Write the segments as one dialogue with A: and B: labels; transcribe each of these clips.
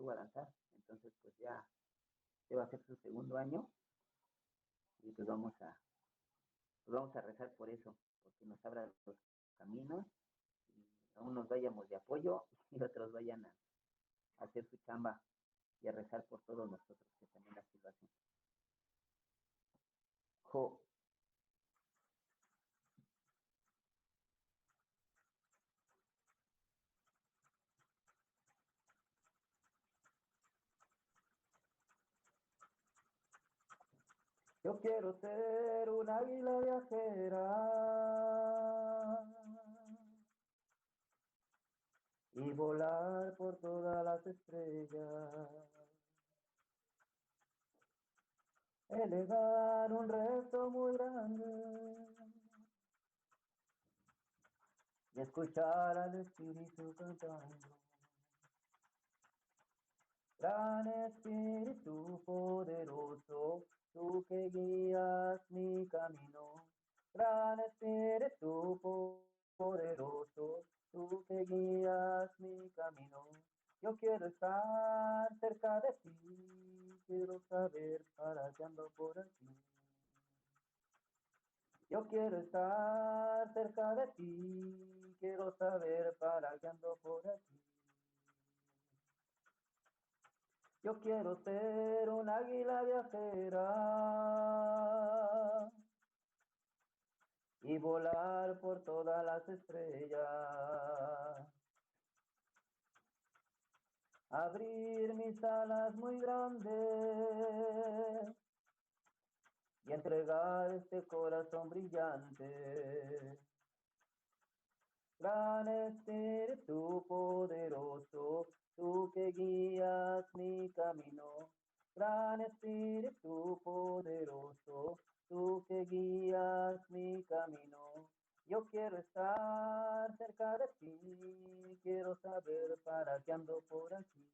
A: lengua a danzar. Entonces, pues ya va a ser su segundo año y pues vamos a rezar por eso, porque nos abra los caminos y a unos vayamos de apoyo y otros vayan a hacer su chamba y a rezar por todos nosotros que también así lo hacen. Jo. Yo quiero ser un águila viajera y volar por todas las estrellas. Elevar un reto muy grande y escuchar al Espíritu cantando. Gran Espíritu poderoso, tú que guías mi camino. Gran Espíritu poderoso, tú que guías mi camino. Yo quiero estar cerca de ti, quiero saber para qué ando por aquí. Yo quiero estar cerca de ti, quiero saber para qué ando por aquí. Yo quiero ser un águila viajera y volar por todas las estrellas. Abrir mis alas muy grandes y entregar este corazón brillante. Gran Espíritu poderoso, tú que guías mi camino. Gran Espíritu poderoso, tú que guías mi camino. Yo quiero estar cerca de ti, quiero saber para qué ando por aquí.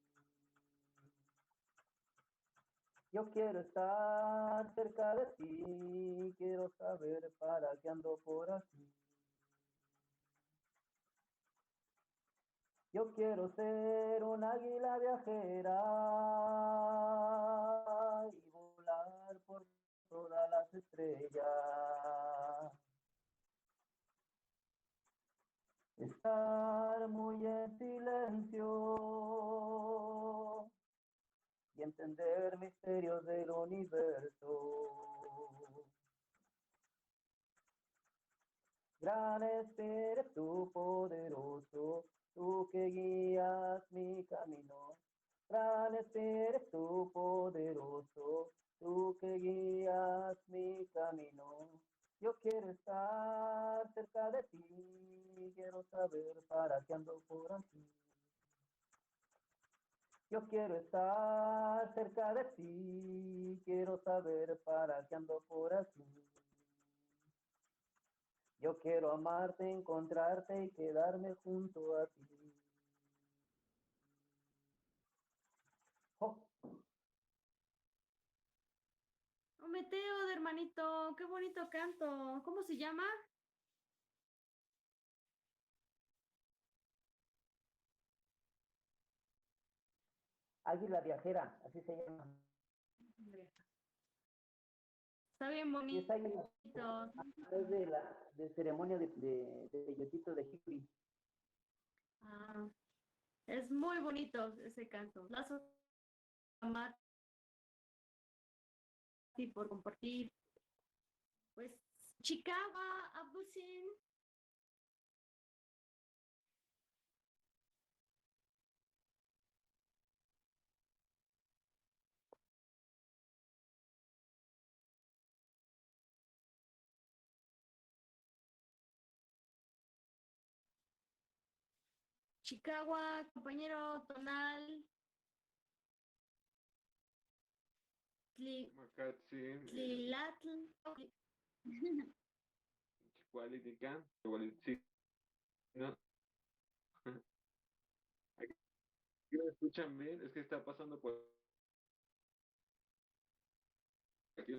A: Yo quiero estar cerca de ti, quiero saber para qué ando por aquí. Yo quiero ser un águila viajera y volar por todas las estrellas. Estar muy en silencio y entender misterios del universo. Gran Espíritu poderoso, tú que guías mi camino. Gran Espíritu poderoso, tú que guías mi camino. Yo quiero estar cerca de ti, quiero saber para qué ando por aquí. Yo quiero estar cerca de ti, quiero saber para qué ando por aquí. Yo quiero amarte, encontrarte y quedarme junto a ti. Oh,
B: Oh, Meteo, de hermanito, qué bonito canto. ¿Cómo se llama?
A: águila viajera, así se llama.
B: Está bien
A: Sí, es águila.
B: bonito.
A: Es de la de ceremonia de Bellotito de Jicuri.
B: Ah, es muy bonito ese canto. Gracias a Mati por compartir. Pues, Chicago, Abusin. Chicago, compañero tonal.
C: Makatsin,
B: Tlilatl.
C: Chicualitican, Chicualitzin, ¿no? Aquí me escuchan bien, es que está pasando por aquí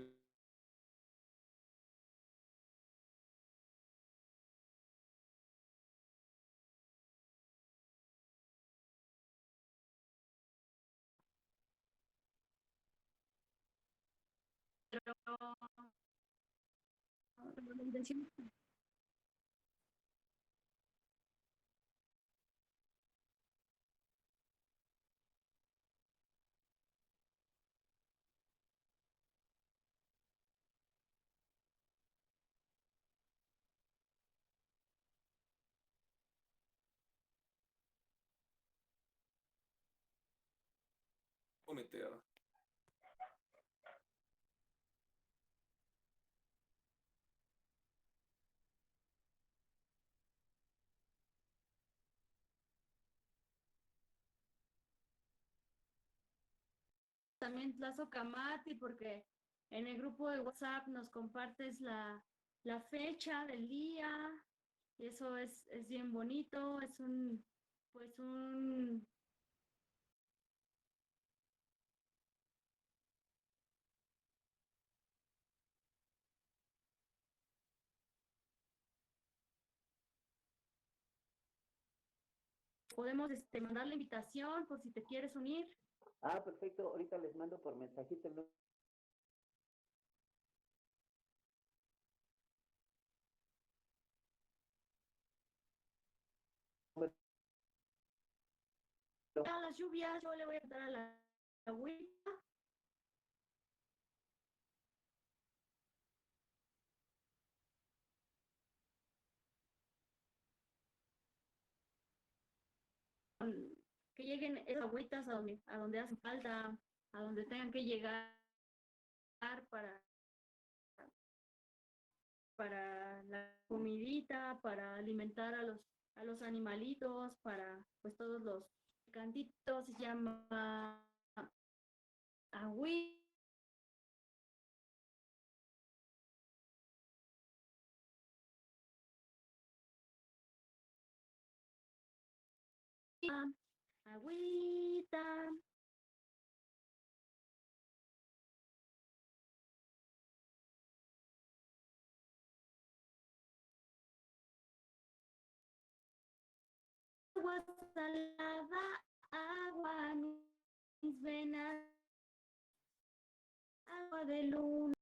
B: la intención.
D: Meter.
B: También Tlazocamati, porque en el grupo de WhatsApp nos compartes la fecha del día, y eso es bien bonito, es pues un podemos mandar la invitación por si te quieres unir.
A: Ah, perfecto. Ahorita les mando por mensajito.
B: A las lluvias, yo le voy a dar a la agüita. Que lleguen esas agüitas a donde hace falta, a donde tengan que llegar para, para la comidita, para alimentar a los animalitos, para pues todos los cantitos, se llama agüita. Agüita. Agua salada, agua mis venas, agua de luna.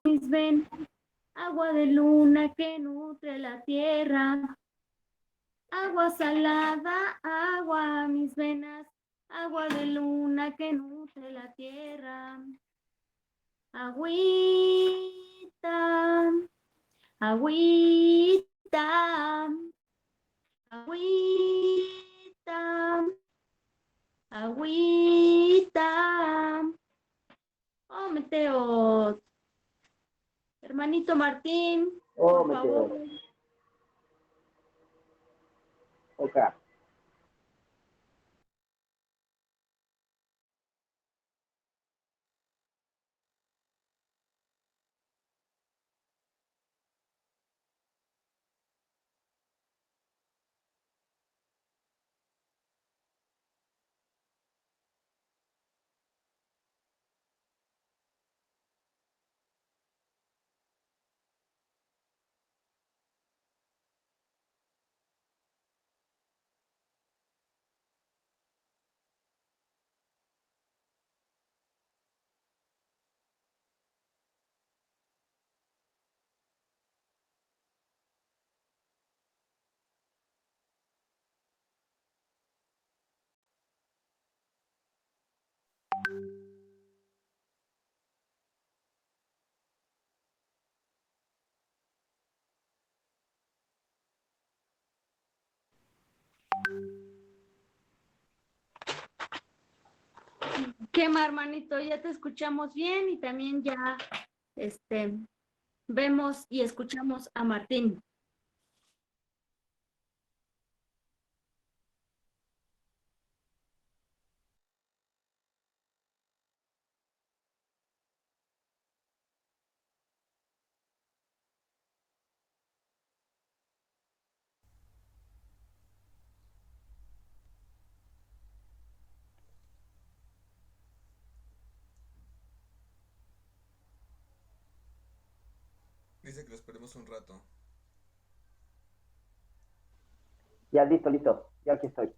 B: Mis venas, agua de luna que nutre la tierra. Agua salada, agua mis venas, agua de luna que nutre la tierra. Agüita, agüita, agüita, agüita. Oh, Meteo, hermanito Martín,
A: Oh,
B: por favor.
A: Ok.
B: ¿Qué más, hermanito? Ya te escuchamos bien y también ya vemos y escuchamos a Martín.
D: dice que lo esperemos un rato.
A: Ya, listo, listo. Ya aquí estoy.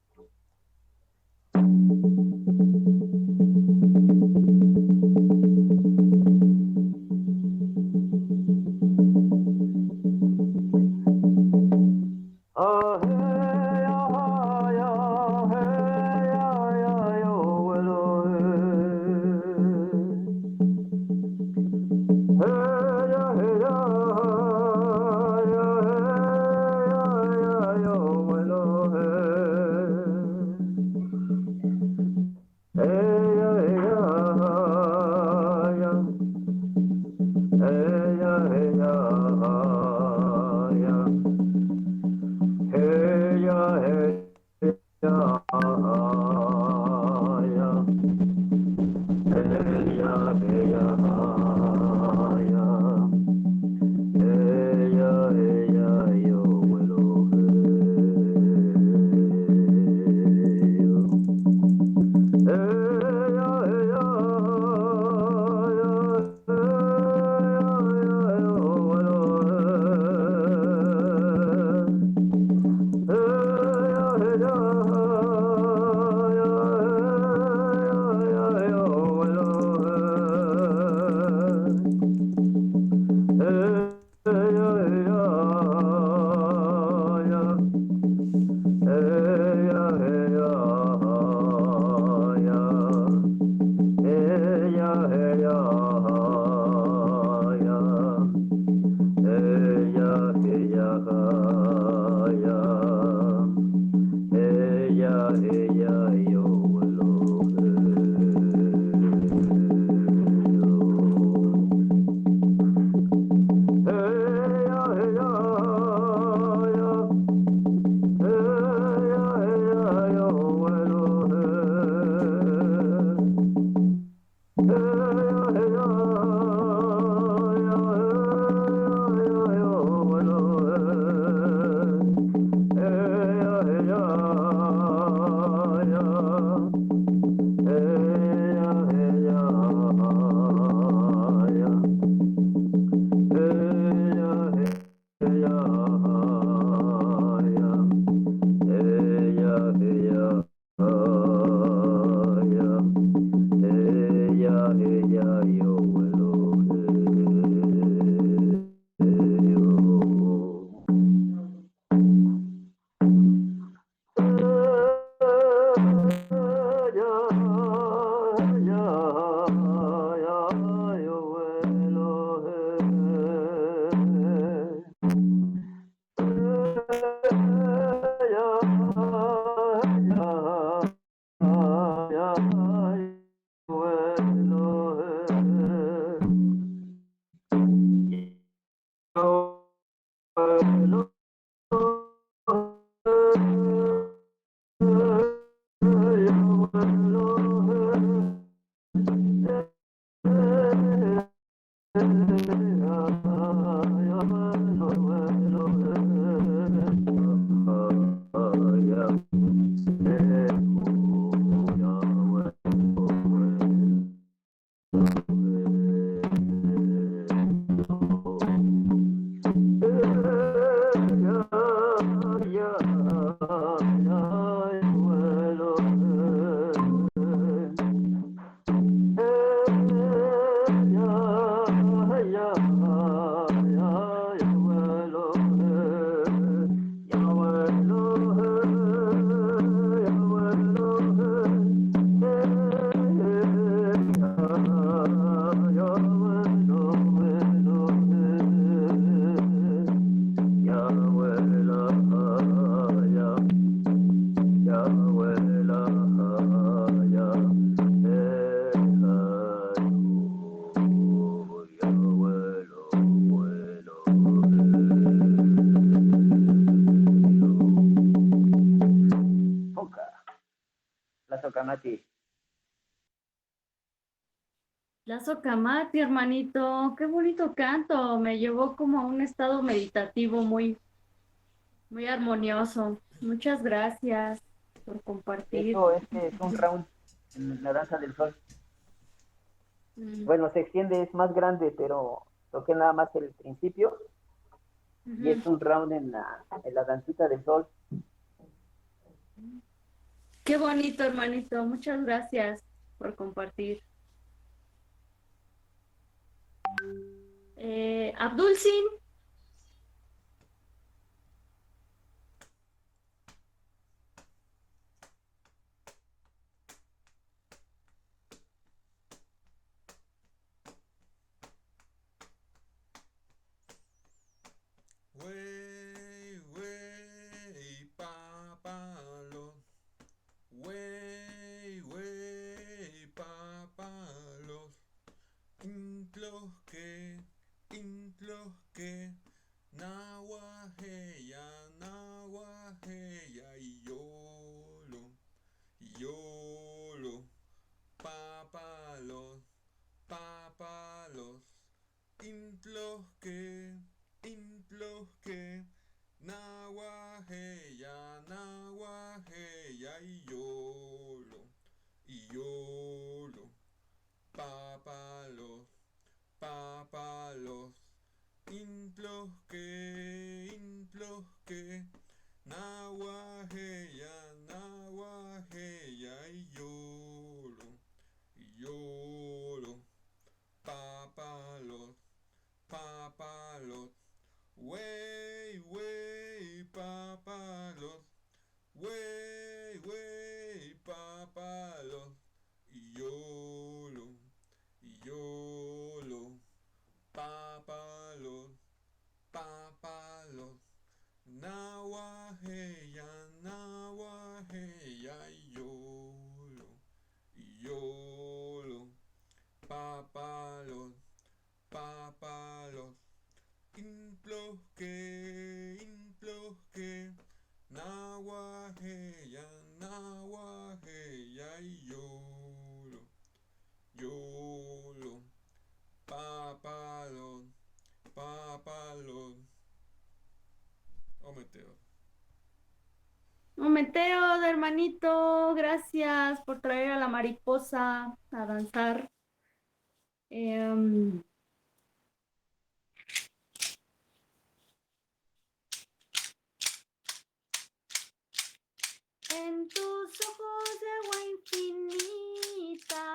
A: Mati.
B: Lazo Camati, hermanito, qué bonito canto, me llevó como a un estado meditativo muy, muy armonioso. Muchas gracias por compartir.
A: Eso es un round en la danza del sol.
B: Mm.
A: Bueno, se extiende, es más grande, pero toqué nada más el principio y es
B: Ujú.
A: un round en la dancita del sol.
B: Qué bonito, hermanito. Muchas gracias por compartir. Abdulsin,
E: Wey, wey, papalo. Wey, wey, papalos. Intlos que, naguajeya, yolo, papalos, papalos. Intlos que, naguajeya, yolo, papalos, papalos. Intlos que, naguajeya, yolo, papalos, papalos. Wey, papalos. Wey, papalos. Yolo, papalos, papalos. Nawaheya, yolo, papalos, papalos. Intlos que, nawaheya, yolo, papalos, papalos. Oh, meteo.
B: un meteo de hermanito. Gracias por traer a la mariposa a danzar. Em, En tus ojos de agua infinita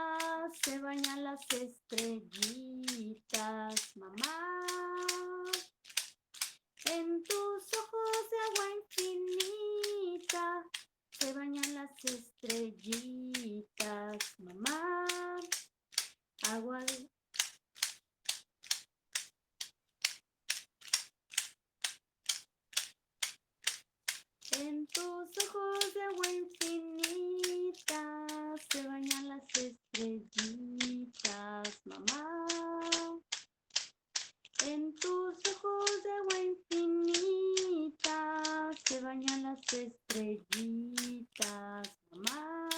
B: se bañan las estrellitas, mamá. En tus ojos de agua infinita se bañan las estrellitas, mamá. Agua de... En tus ojos de agua infinita se bañan las estrellitas, mamá. En tus ojos de agua infinita se bañan las estrellitas, mamá.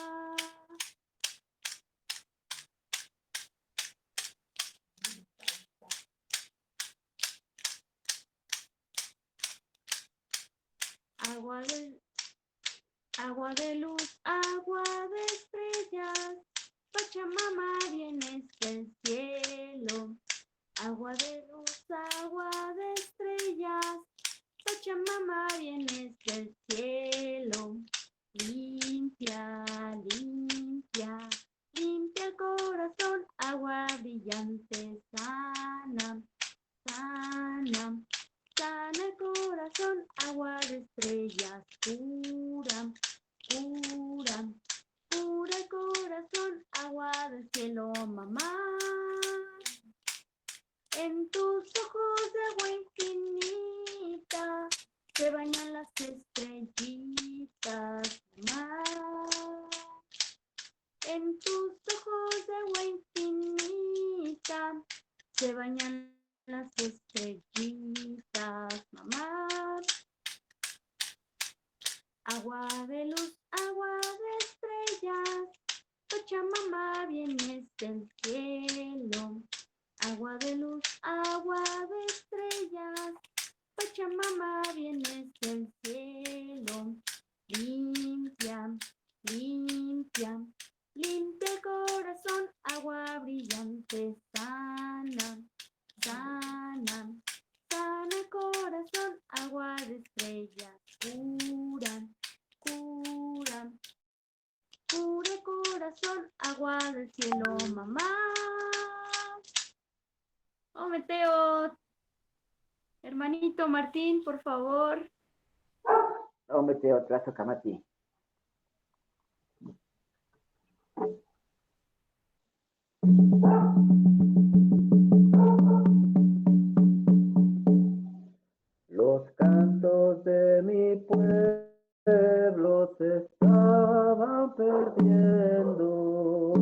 B: Agua de luz, agua de estrellas, Pachamama vienes del cielo. Agua de luz, agua de estrellas, Pachamama vienes del cielo. Limpia, limpia, limpia el corazón, agua brillante, sana, sana. Sana el corazón, agua de estrellas, pura, pura, pura el corazón, agua del cielo, mamá. En tus ojos de agua infinita se bañan las estrellitas, mamá. En tus ojos de agua infinita se bañan las estrellitas, mamá. Agua de luz, agua de estrellas, Pachamama vienes del cielo. Agua de luz, agua de estrellas, Pachamama vienes del cielo. Limpia, limpia, limpia el corazón, agua brillante, sana, sana. curan, curan. Pure corazón, agua del cielo, mamá. Oh, Meteo, hermanito Martín, por favor.
A: Ometeo, Tlazo Camati. Los cantos de mi pueblo se estaban perdiendo.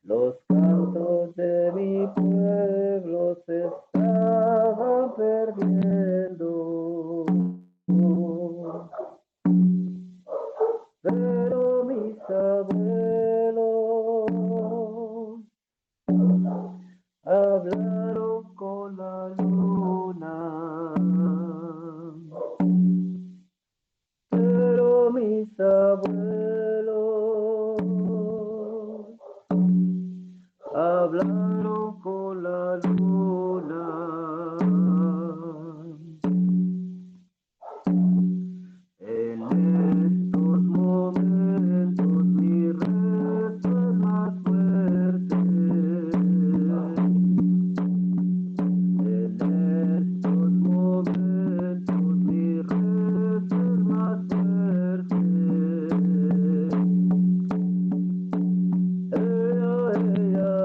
A: Los cantos de mi pueblo se estaban perdiendo. Pero mis abuelos hablaron con la luna. Pero mis abuelos hablaron con la luna. En estos momentos mi rezo es más fuerte. En estos momentos mi rezo es más fuerte. Ella, ella,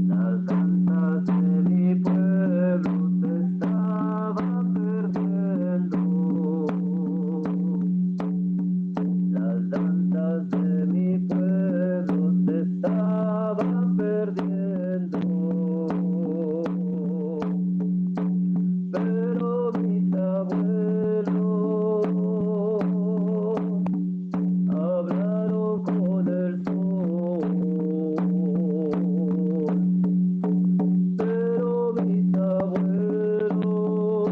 A: las danzas de mi pueblo se estaban perdiendo. Las danzas de mi pueblo se estaban perdiendo. Pero mis abuelos hablaron con el sol. Pero mis abuelos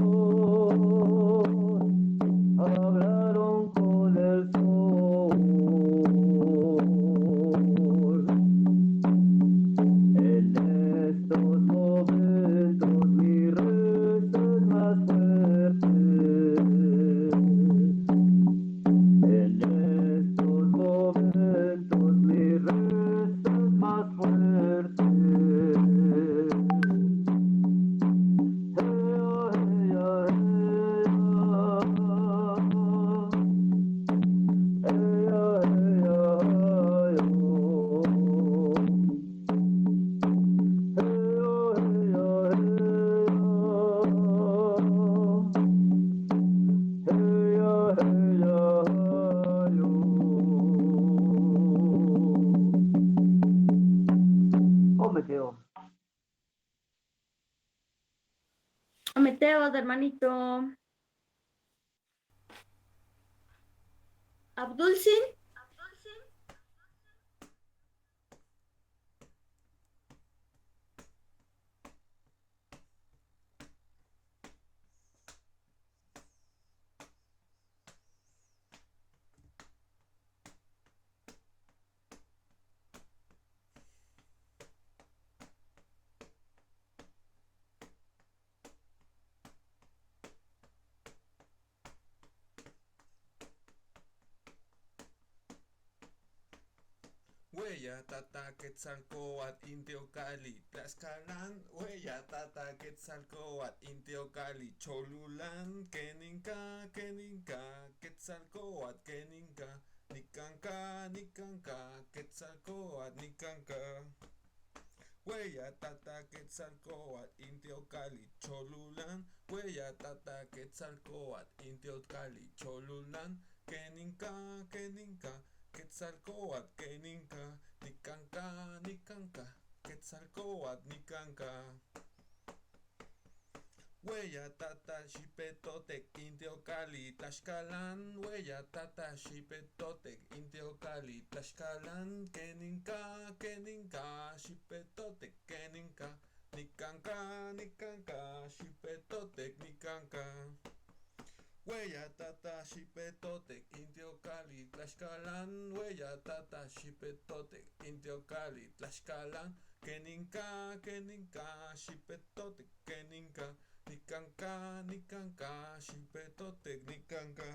A: hablaron con el sol. En estos momentos mi rezo es más fuerte. En estos momentos mi rezo es más fuerte. Oh, Meteo.
B: Oh, Meteo, hermanito. Abdulsin.
E: Huella tata Quetzalcóatl Intiocali Tlaxcalan, huella tata Quetzalcóatl Intiocali Cholulán, Keninka, Keninka, Quetzalcóatl Keninka, Nicanca, Nicanca, Quetzalcóatl Nicanca. Huella tata Quetzalcóatl Intiocali Cholulán, huella tata Quetzalcóatl Intiocali Cholulán, Keninka, Keninka, Quetzalcóatl Keninka, Nicanca, Nicanca, Quetzalcóatl Nicanca. Huella tata shipetotek intio cali tlaxcalan. Huella tata shipetotek intio cali tlaxcalan. Keninka shipetotek keninka. Nikanka shipetotek nikanka. Huella tata shipetotek intio cali tlaxcalan. Huella tata shipetotek intio cali tlaxcalan. Keninka shipetotek keninka. Nikanka shipetotek nikanka.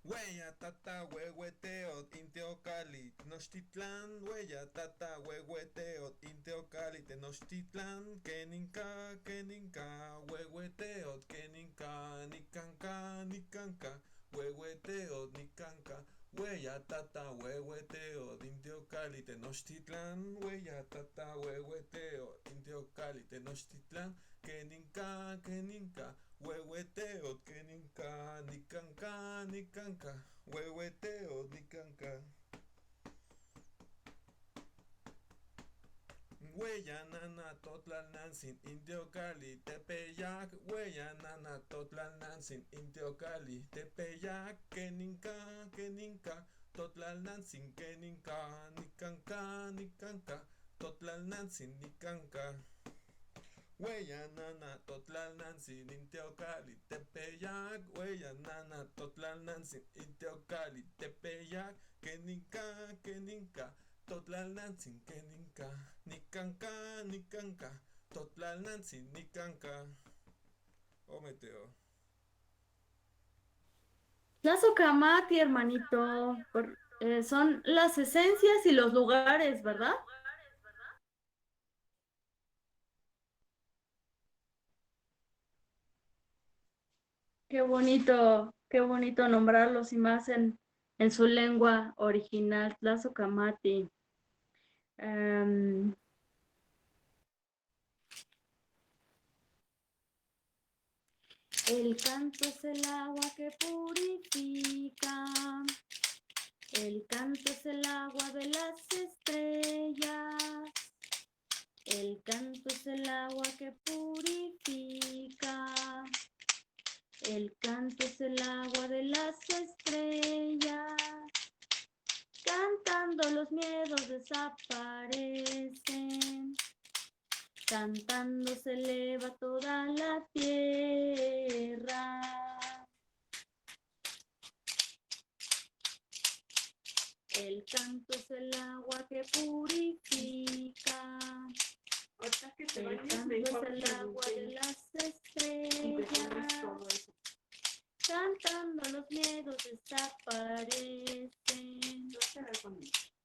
E: Huella tata huehueteot intio cali tenochtitlan. Huella tata huehueteot intio cali tenochtitlan. Keninka huehueteot keninka. Nikanka huehueteot nikanka. Huella tata huehueteot intio cali tenochtitlan. Huella tata huehueteot intio cali tenochtitlan. Keninka huehueteot keninka. Nikanka huehueteot nikanka. Huella nana totlalnantzin intio cali tepeyac. Huella nana totlalnantzin intio cali tepeyac. Keninka totlalnantzin keninka. Nikanka totlalnantzin nikanka. Huella nana totlalnantzin intio cali tepeyac. Huella nana totlalnantzin intio cali tepeyac. Keninka totlalnantzin keninka. Nikanka totlalnantzin nikanka. Ometeo.
B: Tlazocamati, hermanito, son las esencias y los lugares, ¿verdad? Qué bonito nombrarlos y más en su lengua original, Tlazocamati. El canto es el agua que purifica. El canto es el agua de las estrellas. El canto es el agua que purifica. El canto es el agua de las estrellas. Cantando los miedos desaparecen. Cantando se eleva toda la tierra. El canto es el agua que purifica. El canto es el agua de las estrellas. Cantando los miedos desaparecen.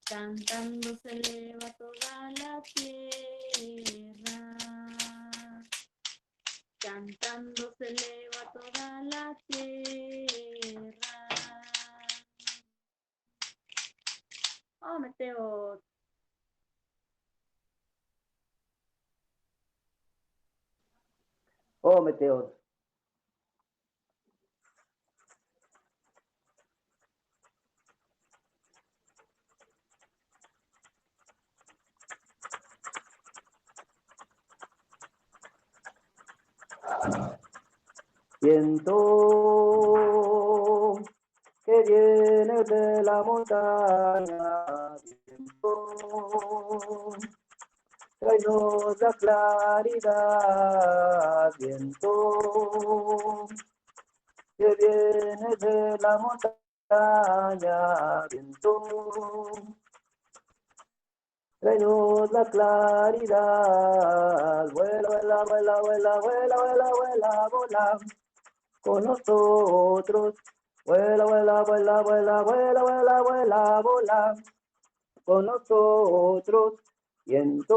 B: Cantando se eleva toda la tierra. Cantando se eleva toda la tierra. Oh, Meteo.
A: Oh, Meteor. Viento que viene de la montaña, viento, tráenos la claridad, viento que viene de la montaña, viento, tráenos la claridad, vuela, vuela, vuela, vuela, vuela, vuela, vuela, vuela con nosotros. Vuela, vuela, vuela, vuela, vuela, vuela, vuela, vuela con nosotros. Viento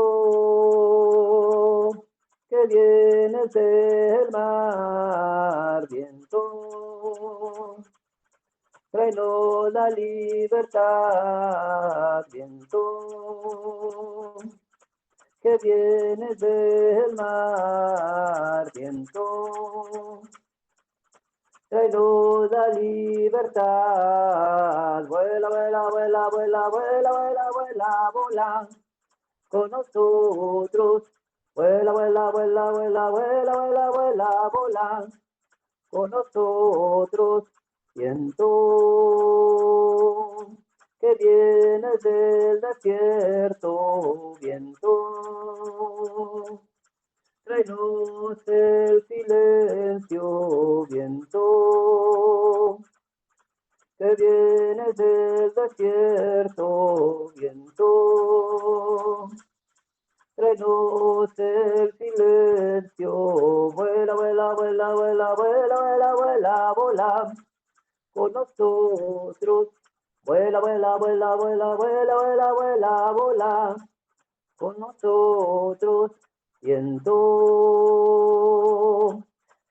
A: que vienes del mar, viento, tráenos la libertad, viento que vienes del mar, viento, tráenos la libertad. Vuela, vuela, vuela, vuela, vuela, vuela, vuela, vuela con nosotros. Vuela, vuela, vuela, vuela, vuela, vuela, vuela, vuela, con nosotros. Viento que vienes del desierto, viento, tráenos el silencio, viento, que vienes del desierto, viento, tráenos el silencio, vuela, vuela, vuela, vuela, vuela, vuela, vuela, vuela, con nosotros. Vuela, vuela, vuela, vuela, vuela, vuela, vuela, vuela, con nosotros. Viento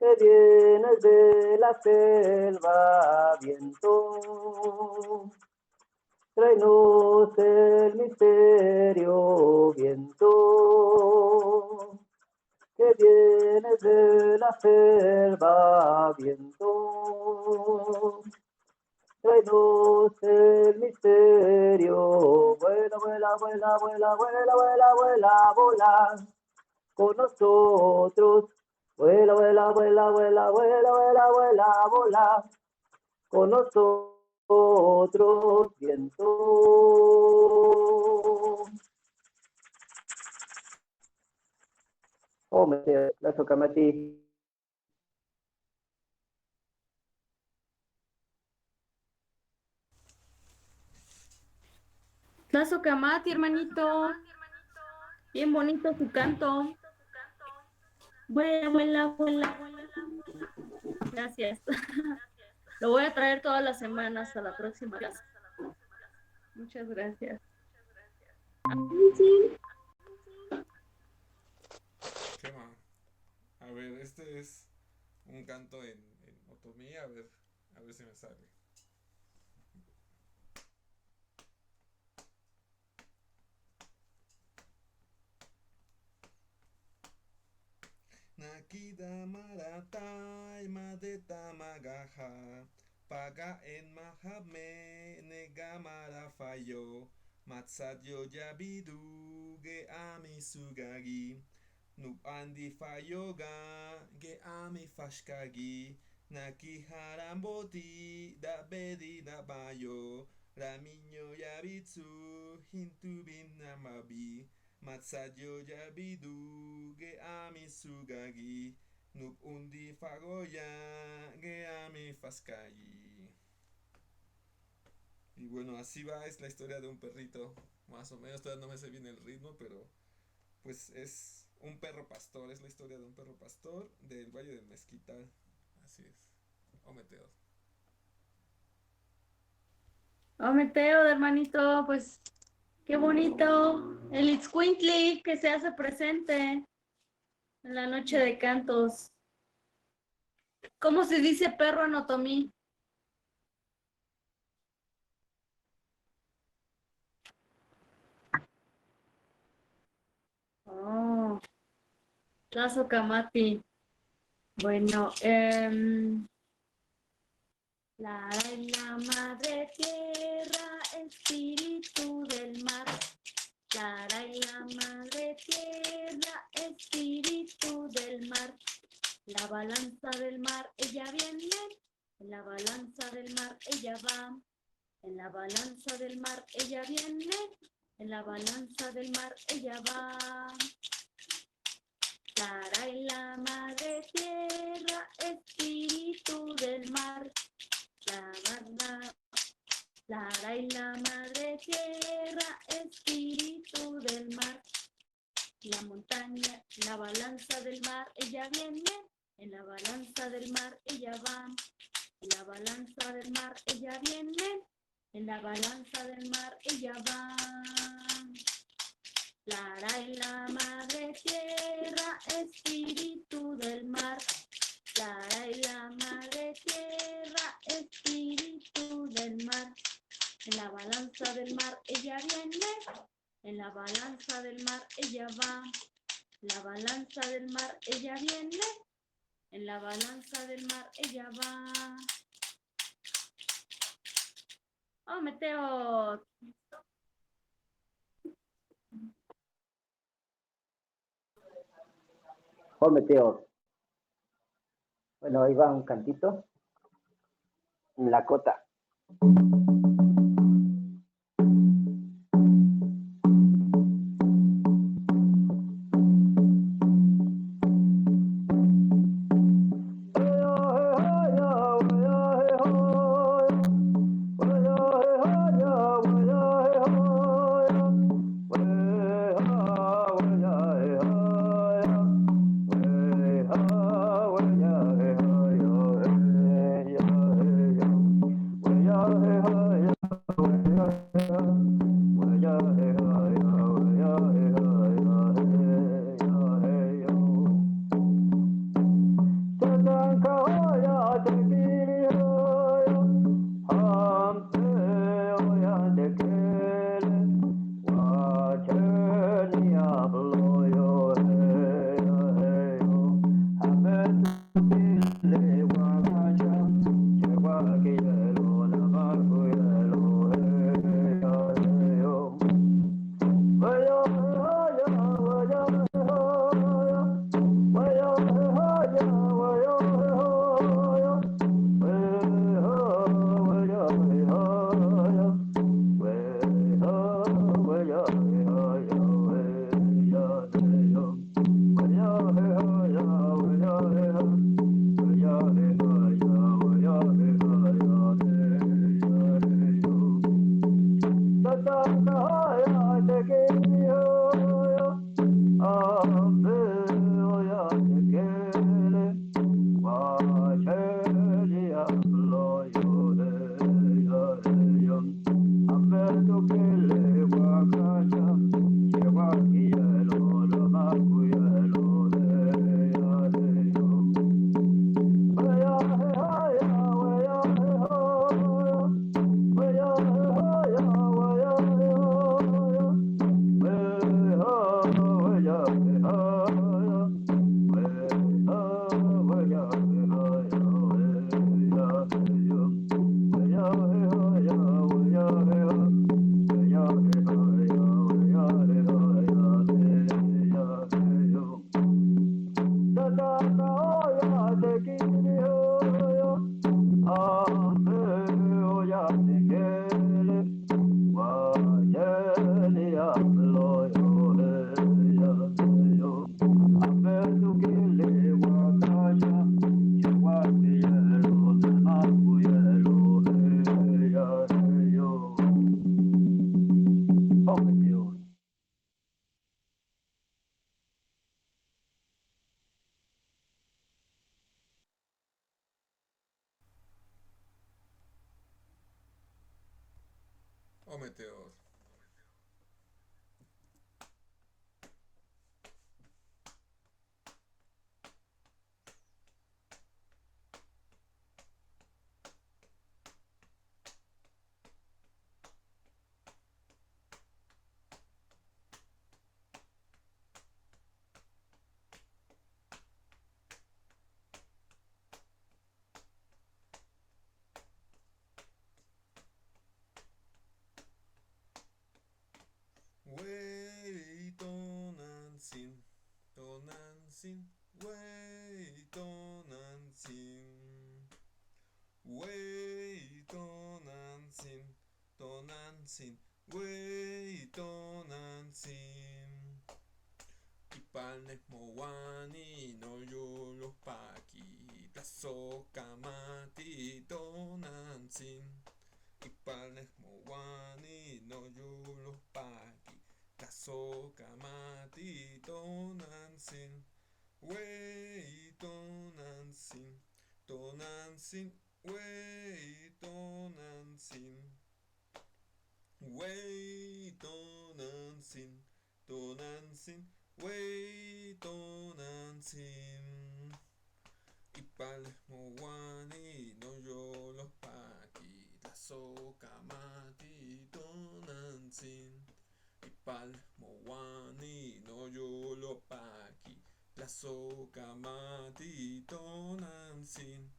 A: que vienes de la selva, viento, tráenos el misterio, viento, que vienes de la selva, viento, tráenos el misterio. Vuela, vuela, vuela, vuela, vuela, vuela, vuela, vuela, con nosotros. Vuela, vuela, vuela, vuela, vuela, vuela, vuela, vuela, con nosotros. Viento. Oh, me la toca a ti.
B: Tlazocamati, hermanito. Bien bonito su canto. Vuela, vuela, vuela, vuela. Gracias. Lo voy a traer todas las semanas a la próxima clase. Muchas gracias. Sí.
E: ¿Qué más? A ver, este es un canto en otomí, a ver si me sale. Nakida maratai madeta magaha paga en mahame negamara fayo matsadyo yabidu ge ami sugagi nub andi fayoga ge ami fashkagi naki haramboti da bedi da bayo ramiño yabitsu hintubin namabi Matsayo yabidu ge ami sugagi nub undi fagoya ge ami faskagi. Y bueno, así va, es la historia de un perrito. Más o menos, todavía no me sé bien el ritmo, pero pues es un perro pastor, es la historia de un perro pastor del Valle del Mezquital. Así es. Ometeo.
B: Mateo, hermanito, pues qué bonito. El Itzcuintli que se hace presente en la noche de cantos. ¿Cómo se dice perro en otomí? Oh, Tlazocamati. Bueno, la madre tierra, espíritu del mar. La madre tierra, espíritu del mar. La balanza del mar, ella viene. En la balanza del mar, ella va. En la balanza del mar, ella viene. En la balanza del mar, ella va. La madre tierra, espíritu del mar. La madre tierra, espíritu del mar. La montaña, la balanza del mar, ella viene. En la balanza del mar, ella va. En la balanza del mar, ella viene. En la balanza del mar, ella va. La madre tierra, espíritu del mar. La madre tierra, espíritu del mar. En la balanza del mar, ella viene. En la balanza del mar, ella va. En la balanza del mar, ella viene. En la balanza del mar, ella va. Oh, Mateo.
A: Prometeos. Bueno, ahí va un cantito. La cota.
E: O Meteor. Wei Tonantzin, Tonantzin, Wei Tonantzin, Wei Tonantzin, Tonantzin, Wei Tonantzin. Ipalnes Mowani, no yo los paki, Tazo Kamati, Tonantzin. Ipalnes Mowani, no yo los paki, Tazo Kamati, Tonantzin. Wei Tonantzin, Tonantzin, Wei Tonantzin. Wei Tonantzin, Tonantzin, Wei Tonantzin. Ipales Mowani, no yo los paki, Tazo Kamati, Tonantzin. Ipales Mowani, no yo los paki, Tazo Kamati, Tonantzin.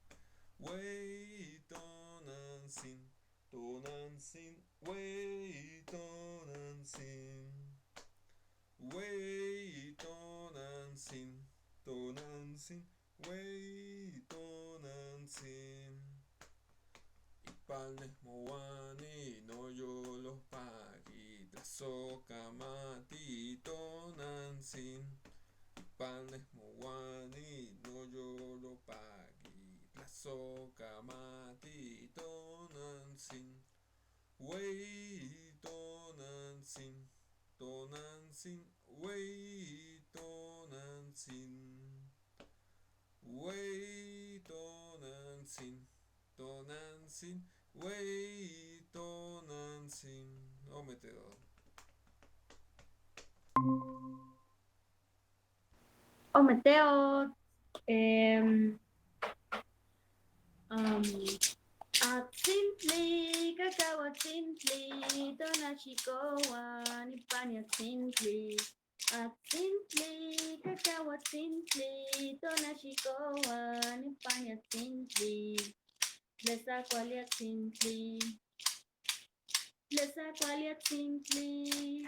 E: Wei Tonantzin, Tonantzin, Wei Tonantzin. Wei Tonantzin, Tonantzin, wey Tonantzin. Ipalne mowani no yo los pagui, tlazocamati Tonantzin. Ipalne mowani no yo lo pagui, tlazocamati Tonantzin. Wey Tonantzin, Tonantzin, wey Tonantzin. Wey Tonantzin, Tonantzin, wey Tonantzin. Oh, metedor.
B: Oh, Meteo. Atzintli, cacao atzintli, tonachikoa, nipani atzintli. Atzintli, cacao atzintli, tonachikoa, nipani atzintli. Tlesacuali atzintli. Tlesacuali atzintli.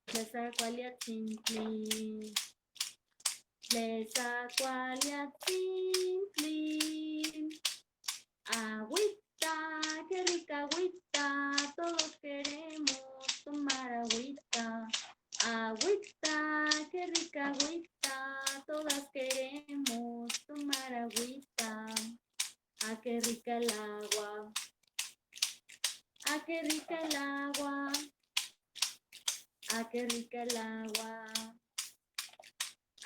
B: Tlesacuali atzintli. Tlesacuali atzintli. Agüita, qué rica agüita, todos queremos tomar agüita. Agüita, qué rica agüita, todas queremos tomar agüita. Ah, qué rica el agua. Ah, qué rica el agua. Ah, qué rica el agua.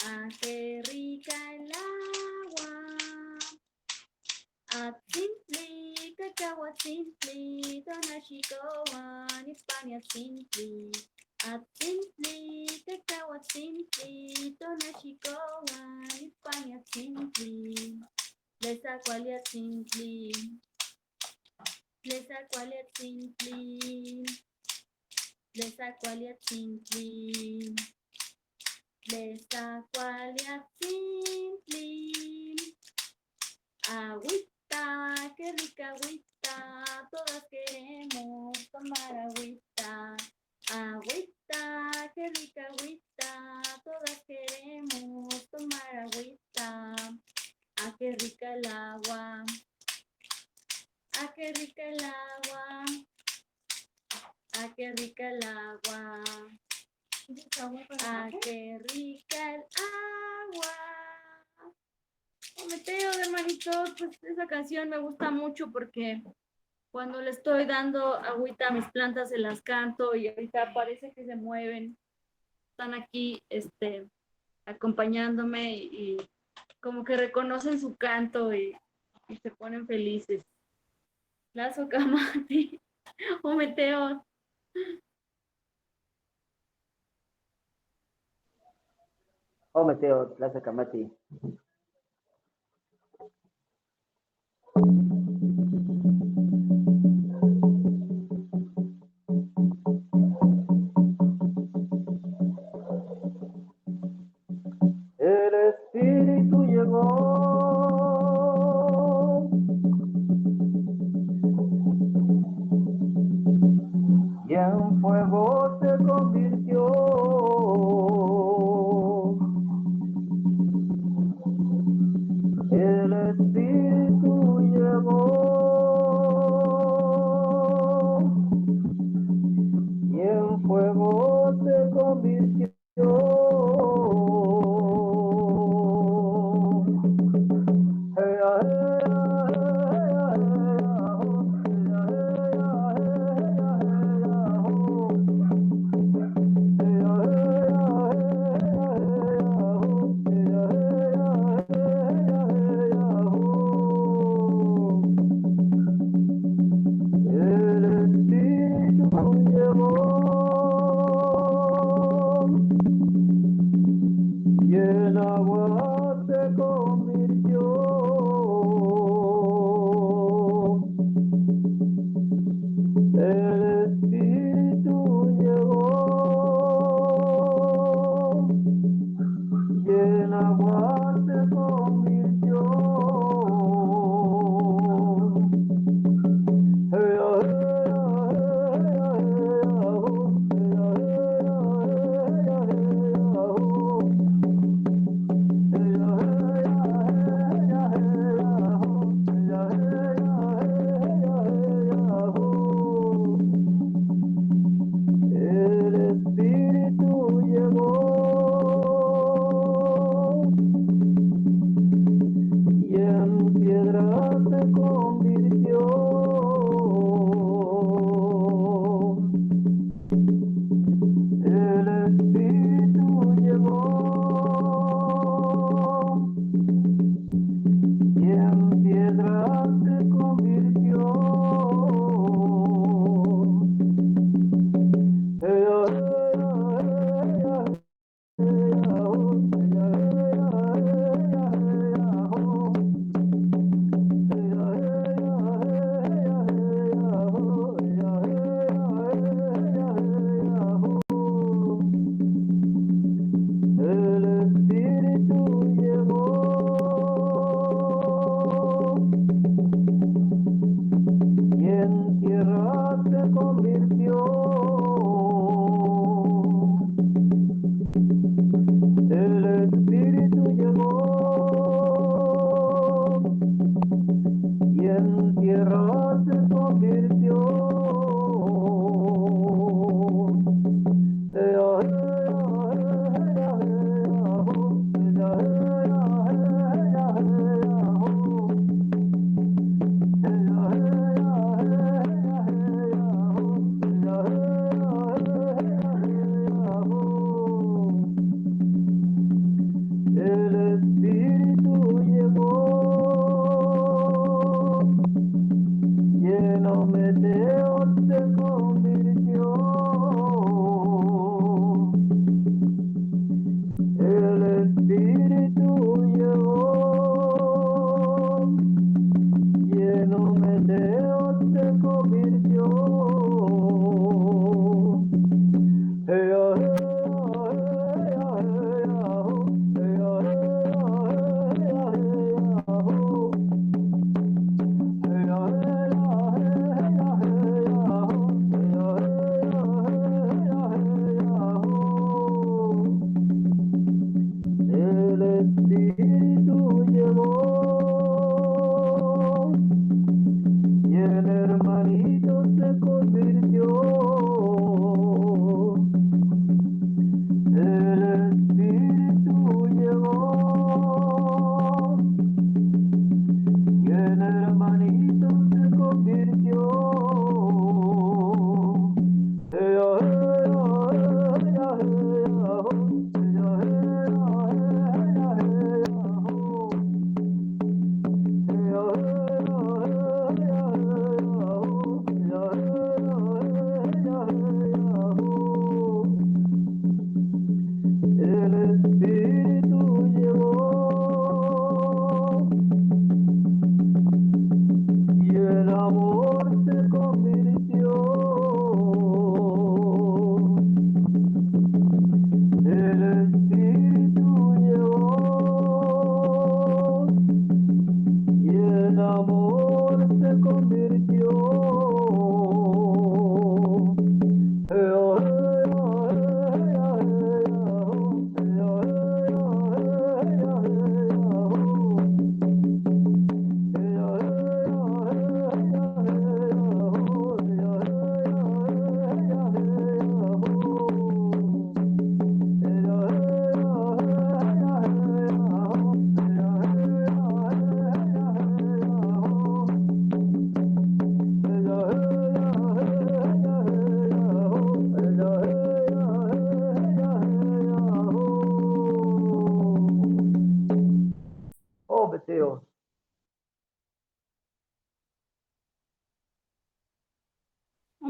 B: Ah, qué rica el agua. Atzintli, cacao atzintli, tonachikoa, nipani atzintli. Atzintli, cacao atzintli, tonachikoa, nipani atzintli. Tlesacuali atzintli. Tlesacuali atzintli. Tlesacuali atzintli. Tlesacuali atzintli. Agüita, qué rica agüita, todas queremos tomar agüita. Agüita, qué rica agüita, todas queremos tomar agüita. Ah, qué rica el agua. Ah, qué rica el agua. Ah, qué rica el agua. Ah, qué rica el agua. Meteo, hermanitos, pues esa canción me gusta mucho porque cuando le estoy dando agüita a mis plantas se las canto y ahorita parece que se mueven, están aquí acompañándome y como que reconocen su canto y se ponen felices. Lazo Camati, o Meteo.
A: Oh, Meteo, Tlazocamati. El espíritu llegó y en fuego se convirtió. El espíritu llegó y en fuego se convirtió. El espíritu llegó y el agua se convirtió. El espíritu llegó y el agua se convirtió.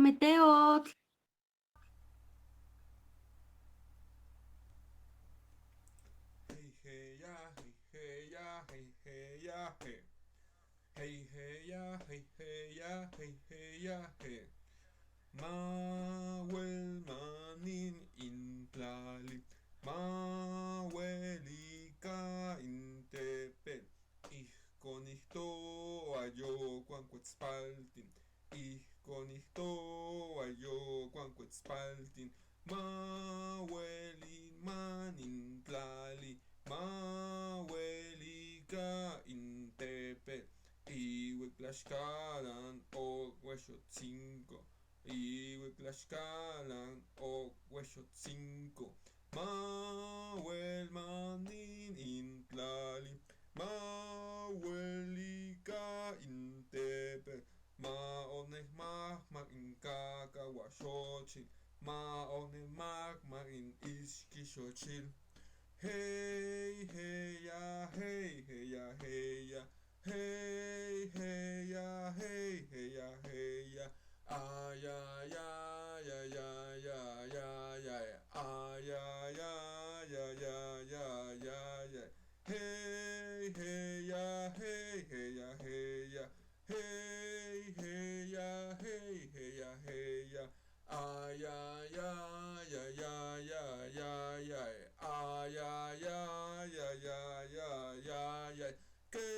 B: Ometeotl.
E: Hey, hey, ya, hey, hey, ya, hey, hey, ya, hey. Hey, hey, ya, hey, hey, ya, hey, hey, ya, hey. Mawel manin intlali, mawelika intepel, ihkon ihtoa yo kuankuetzpaltin, ihkon ihtoa yo kuankuetzpaltin, mawelin manin tlali, mawelika intepel, iuektlaxkalan ocuexotzinco. Iuektlaxkalan ocuexotzinco. Mawel manin intlali, mawelika intepe, maonehmahmak incacahuaxochil, maonehmahmak in ixquixochil. Hey, hey, ya, hey, hey, ya, hey, ya. Hey, hey, ya, hey, hey, ya, hey, ya. Ay, ay, ay, ay, ay, ay, ay, ay. Ay, ay, ay, ay, ay, ay, ay, ay. Hey, hey, ya, hey, hey, ya, hey, ya. Hey, hey, ya, hey, hey, ya, hey, ya. Ay, ay, ay, ay, ay, ay, ay, ay. Ay, ay, ay, ay, ay, ay, ay, ay. Que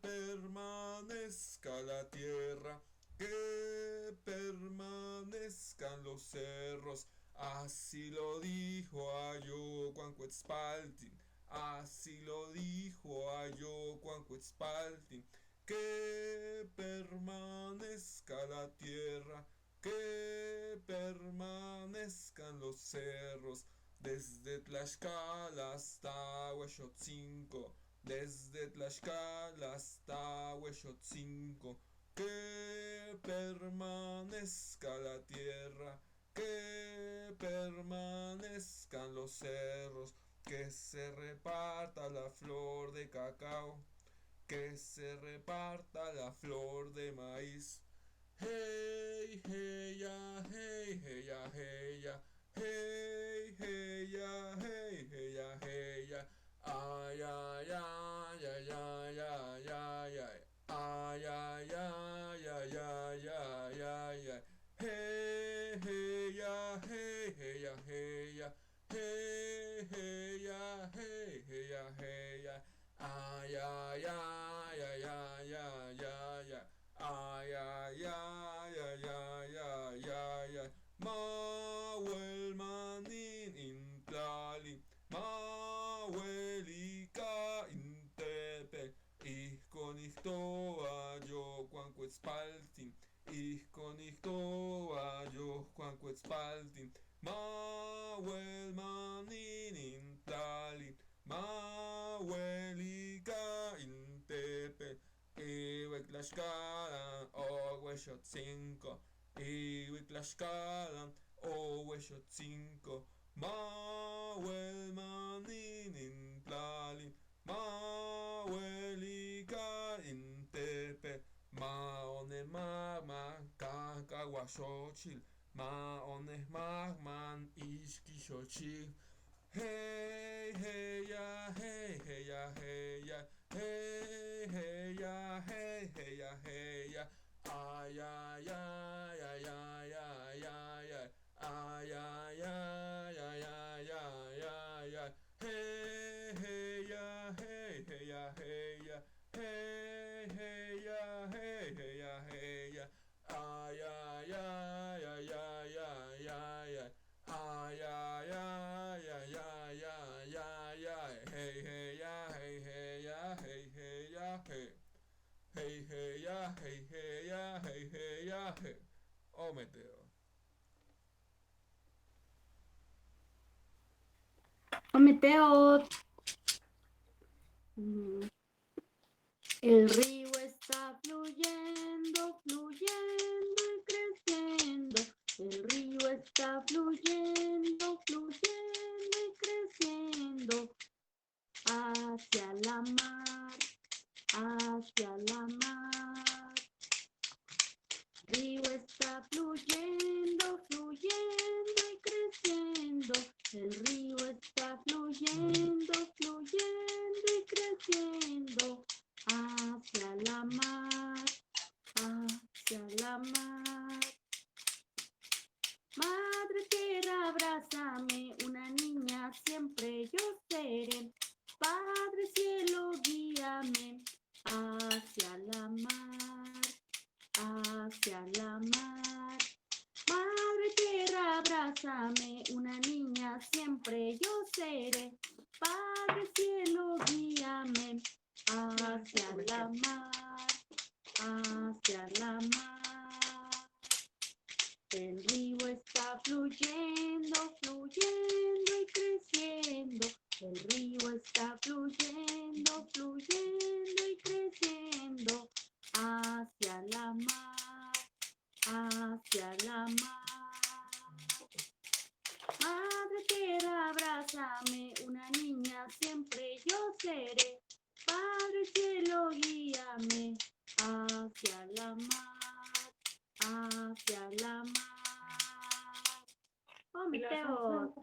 E: permanezca la tierra, que permanezcan los cerros. Así lo dijo Ayo Cuancuetzpaltin, así lo dijo Ayo Cuancuetzpaltin. Que permanezca la tierra, que permanezcan los cerros, desde Tlaxcala hasta Huexotzinco, desde Tlaxcala hasta Huexotzinco, que permanezca la tierra, que permanezcan los cerros, que se reparta la flor de cacao, que se reparta la flor de maíz. Hey, hey, ya, hey, hey, ya, hey, ya. Hey, hey, ya, hey, hey, ya, hey, ya. Ay, ay, ay, ay, ay, ay, ay, ay. Ay, ay, ay, ay, ay, ay, ay, ay. Hey, hey, ya, hey, hey, ya, hey, ya. Hey, hey, ya, hey, hey, ya, hey, ya. Ay, ay, ay, ay, ay, ay, ay, ay. Ay, ay, ay, ay, ay, ay, ay, ay. Mawel manin intlali, mawelika intepe, ihkon ihtoa yo kuankuetzpaltin, ihkon ihtoa yo kuankuetzpaltin. Mawel manin intlali, mawelika intepe, iuektlaxkalan ocuexotzinco, iuektlaxkalan ocuexotzinco. Mawel manin intlali, mawelika intepe, maonehmahman cacahuaxochil, maonehmahman ixquixochil. Hey, hey, ya, hey, hey, ya, hey, ya. Hey, hey, ya, hey, hey, ya, hey, ya. Ay, ay, ay, ay, ay, ay, ay, ay. Ay, ay, ay, ay, ay, ay, ay, ay. Hey, hey, ya, hey, hey, ya, hey, ya. Hey, hey, ya, hey, hey, ya, hey, ya. Ay, ay, ay, ay, ay, ay, ay, ay. Ay, ay, ay, ay, ay, ay, ay, ay. Hey, hey, ya, hey, hey, ya, hey, hey, ya, hey. Hey, hey, ya, hey, hey, ya, hey, hey, ya, hey. Ometeo.
B: Ometeotl. El río está fluyendo, fluyendo y creciendo. El río está fluyendo, fluyendo y creciendo. Hacia la mar, hacia la mar. El río está fluyendo. siempre yo seré. Padre cielo, guíame hacia la mar, hacia la mar. El río está fluyendo, fluyendo y creciendo. El río está fluyendo, fluyendo y creciendo hacia la mar, hacia la mar. Madre tierra, abrázame, una niña siempre yo seré. Padre cielo, guíame hacia la mar, hacia la mar. Oh, mi Teo.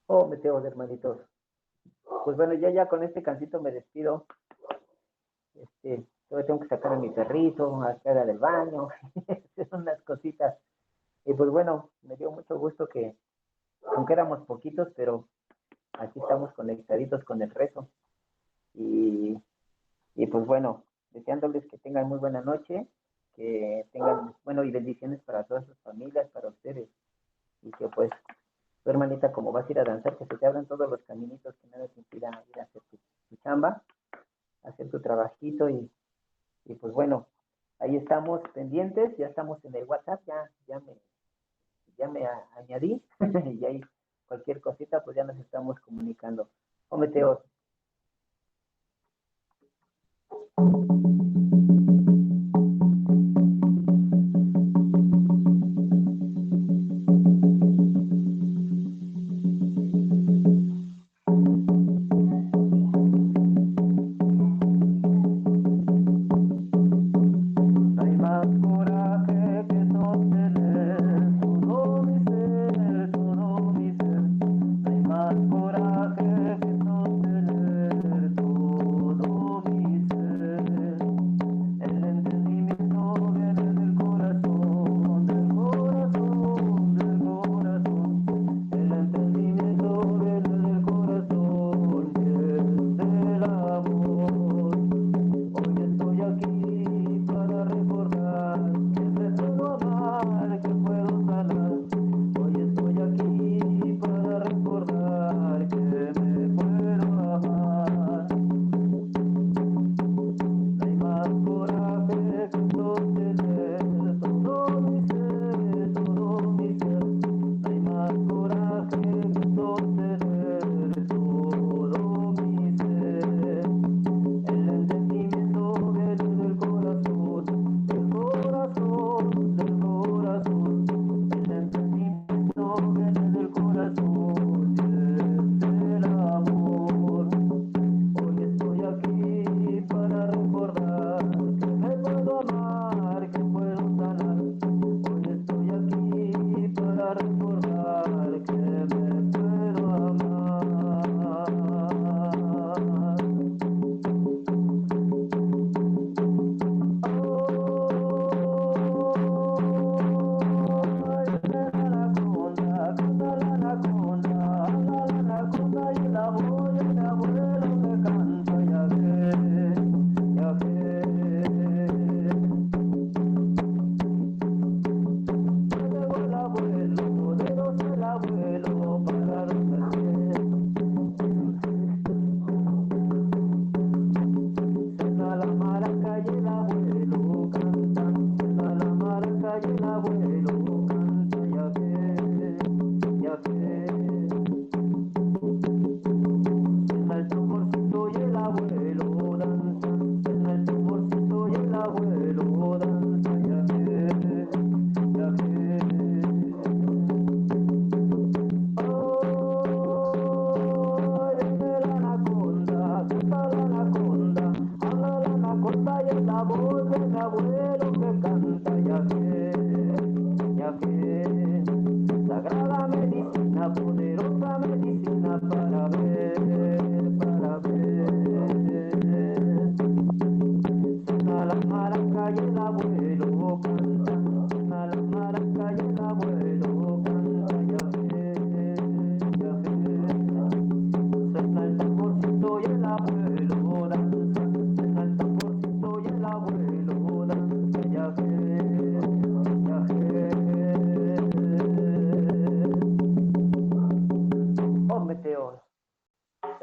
A: Oh, meteos, hermanitos. Pues bueno, ya con este cantito me despido. Todavía tengo que sacar a mi perrito, a que haga del baño, hacer unas cositas. Y pues bueno, me dio mucho gusto que, aunque éramos poquitos, pero aquí estamos conectaditos con el rezo. Y pues bueno, deseándoles que tengan muy buena noche, que tengan, bueno, y bendiciones para todas sus familias, para ustedes. Y que pues, tu hermanita, como vas a ir a danzar, que se te abran todos los caminitos, que nada te impida ir a hacer tu chamba, hacer tu trabajito y pues bueno, ahí estamos pendientes, ya estamos en el WhatsApp, ya me añadí y ahí cualquier cosita pues ya nos estamos comunicando. Meteos.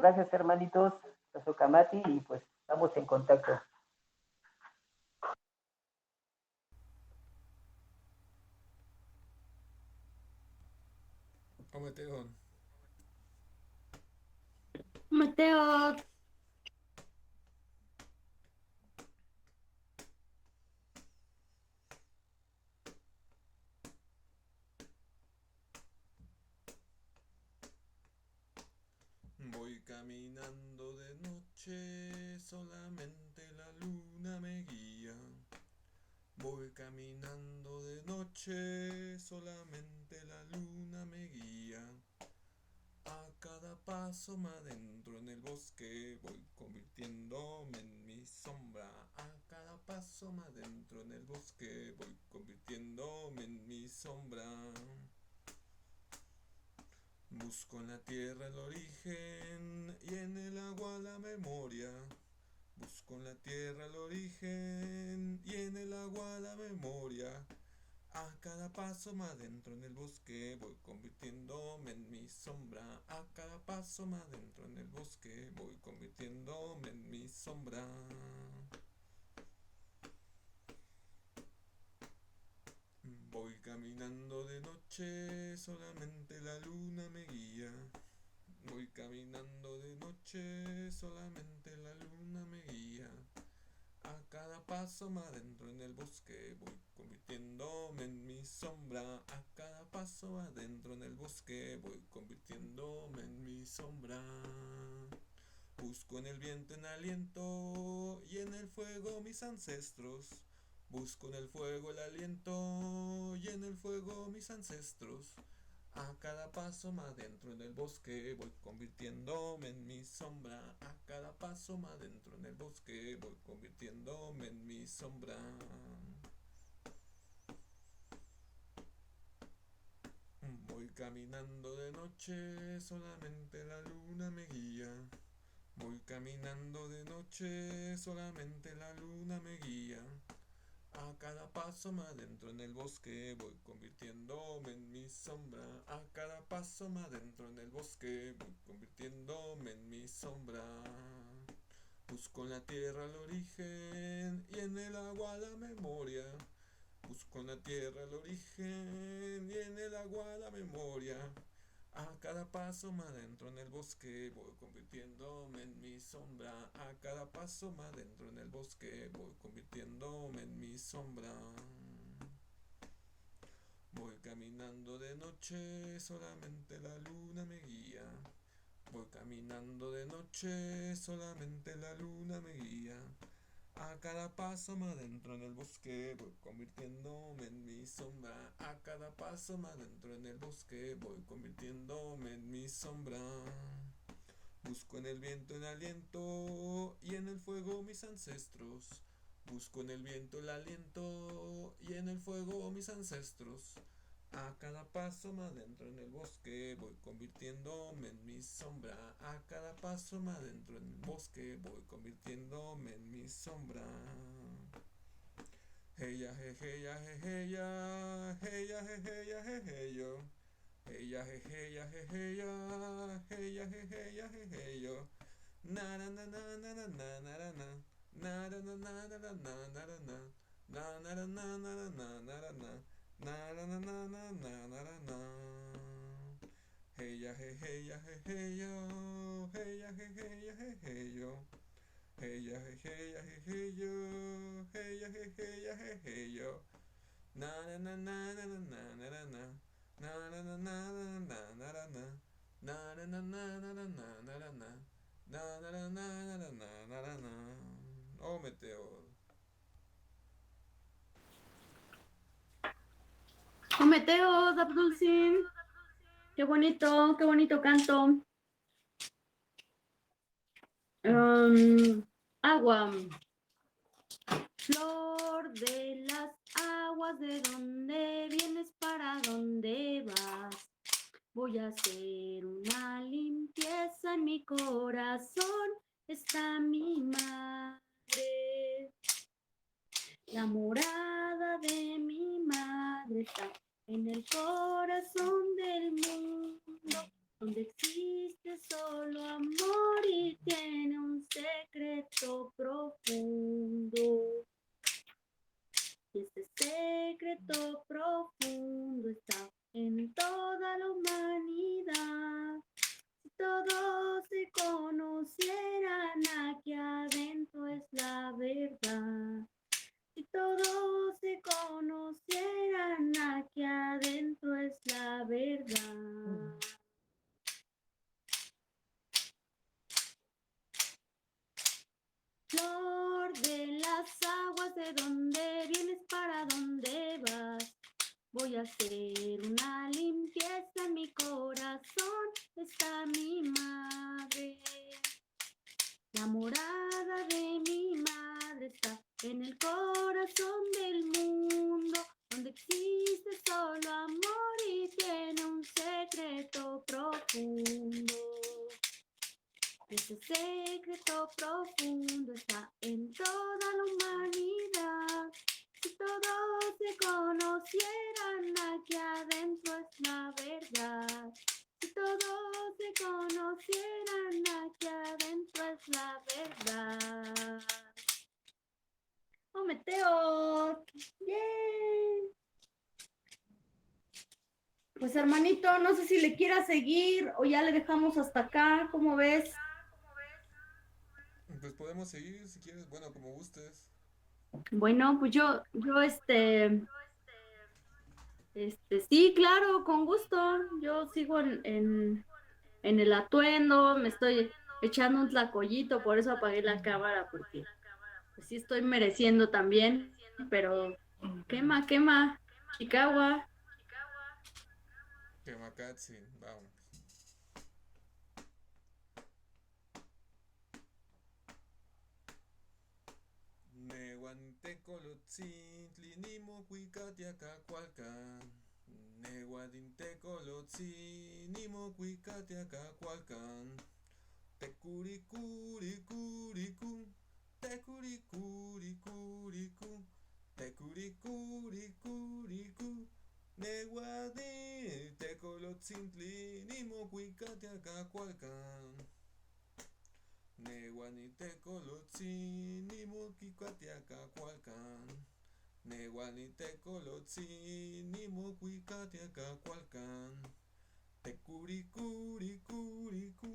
A: gracias, hermanitos, Socamati, y pues estamos en contacto.
E: Ometeón.
B: Mateo,
E: Voy caminando de noche, solamente la luna me guía. Voy caminando de noche, solamente la luna me guía. A cada paso más adentro en el bosque voy convirtiéndome en mi sombra. A cada paso más adentro en el bosque voy convirtiéndome en mi sombra. Busco en la tierra el origen y en el agua la memoria. Busco en la tierra el origen y en el agua la memoria. A cada paso más adentro en el bosque voy convirtiéndome en mi sombra. A cada paso más adentro en el bosque voy convirtiéndome en mi sombra. Voy caminando de noche, solamente la luna me guía. Voy caminando de noche, solamente la luna me guía. A cada paso más adentro en el bosque voy convirtiéndome en mi sombra. A cada paso más adentro en el bosque voy convirtiéndome en mi sombra. Busco en el viento en aliento y en el fuego mis ancestros. Busco en el fuego el aliento y en el fuego mis ancestros. A cada paso más dentro en el bosque voy convirtiéndome en mi sombra. A cada paso más dentro en el bosque voy convirtiéndome en mi sombra. Voy caminando de noche, solamente la luna me guía. Voy caminando de noche, solamente la luna me guía. A cada paso más dentro en el bosque voy convirtiéndome en mi sombra. A cada paso más dentro en el bosque voy convirtiéndome en mi sombra. Busco en la tierra el origen y en el agua la memoria. Busco en la tierra el origen y en el agua la memoria. A cada paso más dentro en el bosque voy convirtiéndome en mi sombra. A cada paso más dentro en el bosque voy convirtiéndome en mi sombra. Voy caminando de noche, solamente la luna me guía. Voy caminando de noche, solamente la luna me guía. A cada paso más dentro en el bosque voy convirtiéndome en mi sombra. A cada paso más dentro en el bosque voy convirtiéndome en mi sombra. Busco en el viento el aliento y en el fuego mis ancestros. Busco en el viento el aliento y en el fuego mis ancestros. A cada paso más dentro en el bosque voy convirtiéndome en mi sombra. A cada paso más dentro en el bosque voy convirtiéndome en mi sombra. Heya je heya je heya, heya je heya je heyo. Heya je heya je heya, heya je heya je heyo. Na na na na na na na na na. Na na na na na na na na na. Na na na na na na na na. Na na na na na na na na na. Heya he heya he heyo, heya he heya he heyo. Heya he heya he heyo, heya he heya he heyo. Na na na na na na na na na. Na na na na na na na na na. Na na na na na na na na na na. Na na na na na na na na na. Oh, Meteor.
B: Mateo, Dabdulcin. Qué bonito canto. Agua. Flor de las aguas, ¿de dónde vienes? ¿Para dónde vas? Voy a hacer una limpieza en mi corazón. Está mi madre. La morada de mi madre está en el corazón del mundo, donde existe solo amor y tiene un secreto profundo. Y ese secreto profundo está en toda la humanidad. Si todos se conocieran, aquí adentro es la verdad. Si todos se conocieran, aquí adentro es la verdad. Flor de las aguas, ¿de dónde vienes? ¿Para dónde vas? Voy a hacer una limpieza en mi corazón. Está mi madre. La morada de mi madre está en el corazón del mundo, donde existe solo amor y tiene un secreto profundo. Ese secreto profundo está en toda la humanidad. Si todos se conocieran, aquí adentro es la verdad. Si todos se conocieran, aquí adentro es la verdad. ¡Oh, Meteo! ¡Bien! Pues hermanito, no sé si le quieras seguir o ya le dejamos hasta acá, ¿cómo ves?
E: Pues podemos seguir si quieres, bueno, como gustes.
B: Bueno, pues yo, sí, claro, con gusto. Yo sigo en el atuendo, me estoy echando un tlacoyito, por eso apagué la cámara, porque pues sí estoy mereciendo también, pero quema, Chicago.
E: Kemakatsin, vamos. Nehuantecolotzintli nimocuicatiacacualcan. Nehuadintecolotzi nimocuicatiacacualcan. Tecuricuricuricu, tecuricuricuricu, tecuricuricuricu. Nehuadi tecolotzintli nimocuicatiacacualcan. Nehuanitecolotzi nimocuicatiacacualcan. Nehuanitecolotzi nimocuicatiacacualcan. Tecuricuricuricu,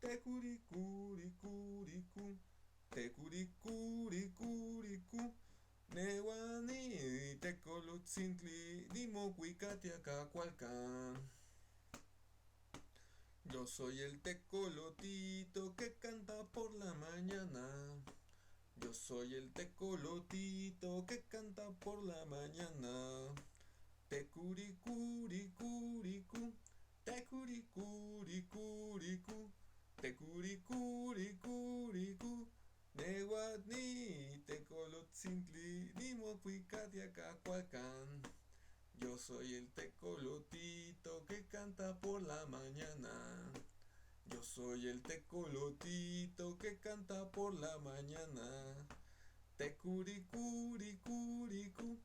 E: tecuricuricuricu, tecuricuricuricu. Nehuani tecolotzintli nimocuicatiacacualcan. Yo soy el tecolotito que canta por la mañana. Yo soy el tecolotito que canta por la mañana. Tecuricuricuricu, tecuricuricuricu, tecuricuricuricu. Nehuatni tecolotzintli nimocuicatiacacualcan. Yo soy el tecolotito que canta por la mañana. Yo soy el tecolotito que canta por la mañana. Tecuricuricuricu,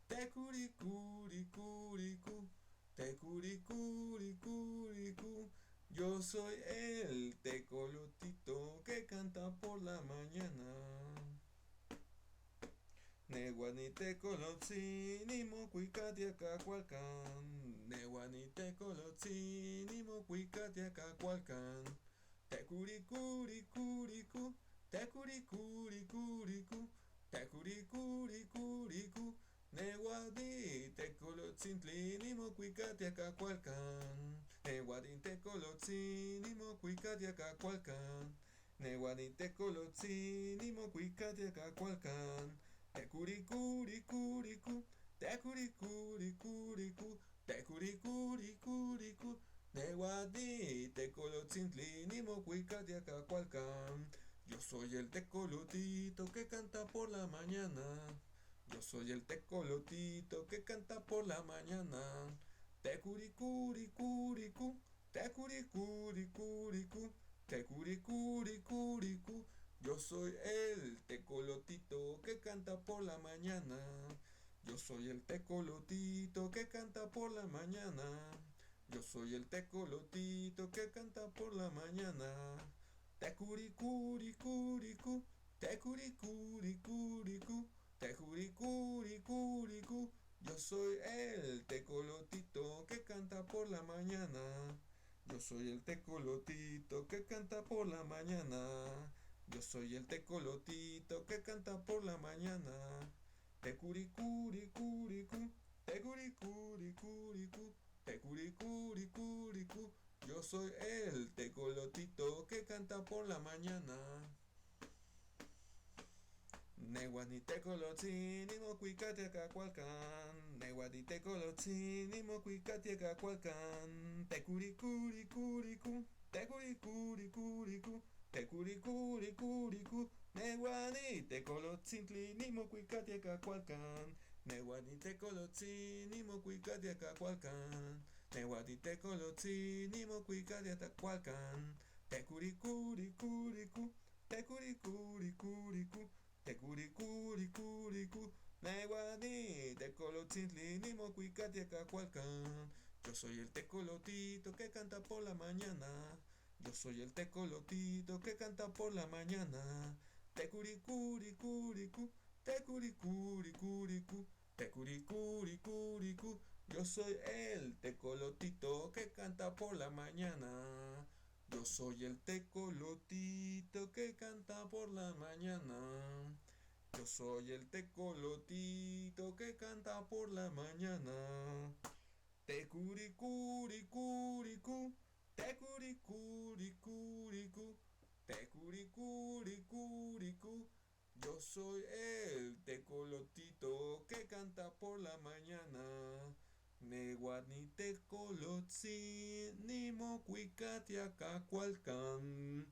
E: tecuricuricuricu, tecuricuricuricu. Yo soy el tecolotito que canta por la mañana. Nehuanitecolotzi nimocuicatiacacualcan. Nehuanitecolotzi nimocuicatiacacualcan. Tecuricuricuricu, tecuricuricuricu, tecuricuricuricu. Nehuaditecolotzintlli nimocuicatiacacualcan. Nehuaditecolotzi nimocuicatiacacualcan. Nehuanitecolotzi nimocuicatiacacualcan. Tecuricuricuricu, tecuricuricuricu, tecuricuricuricu. Nehuaditecolotzintlli nimocuicatiacacualcan. Yo soy el tecolotito que canta por la mañana. Yo soy el tecolotito que canta por la mañana. Tecuricuricuricu, tecuricuricuricu, tecuricuricuricu. Yo soy el tecolotito que canta por la mañana. Yo soy el tecolotito que canta por la mañana. Yo soy el tecolotito que canta por la mañana. Tecuricuricuricu, tecuricuricuricu, tecuricuricuricu. Yo soy el tecolotito que canta por la mañana. Yo soy el tecolotito que canta por la mañana. Yo soy el tecolotito que canta por la mañana. Tecuricuricuricu, tecuricuricuricu, tecuricuricuricu. Yo soy el tecolotito que canta por la mañana. Neguani tecolotzin y mocuicate cacualcan. Neguani tecolotzin y mocuicate cacualcan. Tecuricuricuricu, tecuricuricuricu, tecuricuricuricu. Neguani tecolotzin y mocuicate cacualcan. Neguani tecolotzin y mocuicate cacualcan. Neguani tecolotzin y mocuicate cacualcan. Tecuricuricuricu, tecuricuricuricu. Tecuricuricuricu, neguani, tecolotzintli, ni mocuicate cacualcan. Yo soy el tecolotito que canta por la mañana. Yo soy el tecolotito que canta por la mañana. Tecuricuricuricu, tecuricuricuricu, tecuricuricuricu. Yo soy el tecolotito que canta por la mañana. Yo soy el tecolotito que canta por la mañana. Yo soy el tecolotito que canta por la mañana. Tecuricuricuricu, tecuricuricuricu, tecuricuricuricu. Yo soy el tecolotito que canta por la mañana. Neguani tecolotzin ni mocuicatia cacualcan.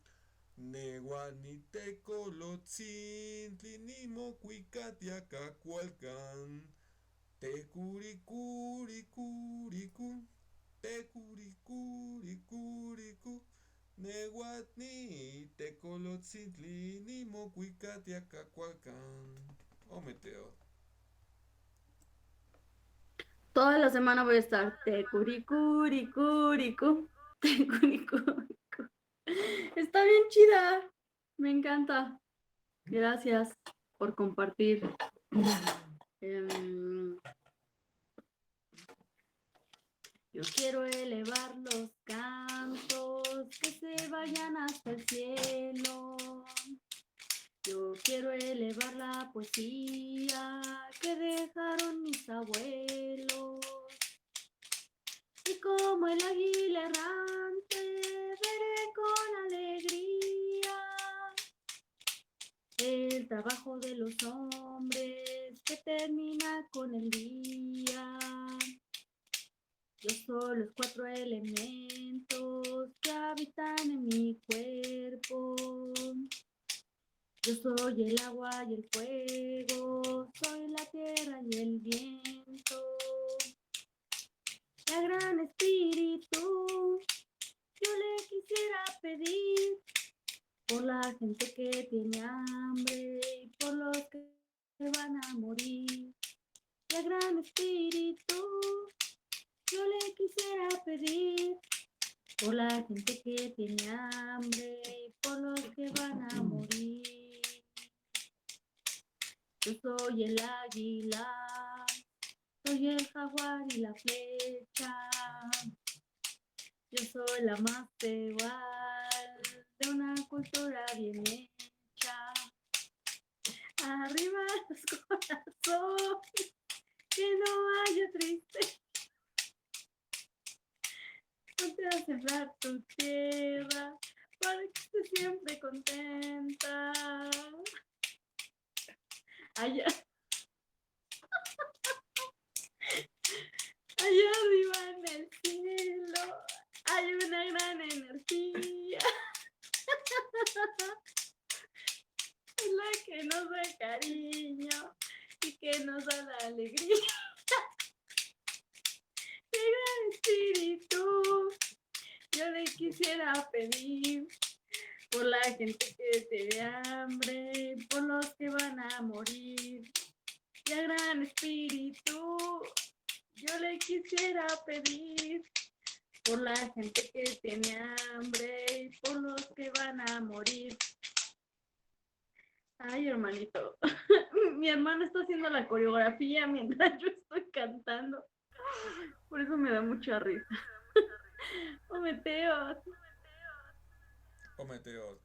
E: Neguani tecolotzin ni mocuicatia cacualcan. Tecuricuricuricu, tecuricuricuricu. Neguani tecolotzin ni mocuicatia cacualcan. Oh, Meteo.
B: Toda la semana voy a estar tecuricuricuricu, tecuricuricu. Está bien chida. Me encanta. Gracias por compartir. Yo quiero elevar los cantos que se vayan hasta el cielo. Yo quiero elevar la poesía que dejaron mis abuelos. Y como el águila errante, veré con alegría el trabajo de los hombres que termina con el día. Yo soy los 4 elementos que habitan en mi cuerpo. Yo soy el agua y el fuego, soy la tierra y el viento. La gran espíritu, yo le quisiera pedir por la gente que tiene hambre y por los que van a morir. La gran espíritu, yo le quisiera pedir por la gente que tiene hambre y por los que van a morir. Yo soy el águila, soy el jaguar y la flecha. Yo soy la más igual de una cultura bien hecha. Arriba los corazones, que no haya tristeza. Ponte a sembrar tu tierra para que estés siempre contenta. Allá arriba en el cielo hay una gran energía. Es la que nos da cariño y que nos da la alegría. ¡Qué gran espíritu! Yo le quisiera pedir por la gente que tiene hambre, por los que van a morir. ¡Qué gran espíritu! Yo le quisiera pedir por la gente que tiene hambre y por los que van a morir. Ay, hermanito, mi hermano está haciendo la coreografía mientras yo estoy cantando. Por eso me da mucha risa. Ometeos.
E: Ometeos.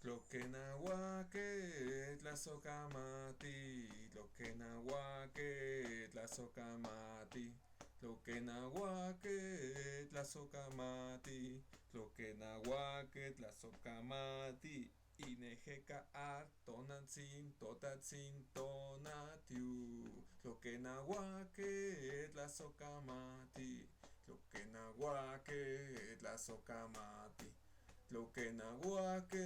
E: Tloquenahuaque, tlazocamati, tloquenahuaque, tlazocamati, tloquenahuaque, tlazocamati, tloquenahuaque, tlazocamati, inejeca artonantzin, totatzin, tonatiu, tloquenahuaque, tlazocamati, tloquenahuaque, tlazocamati. Tloquenahuaque,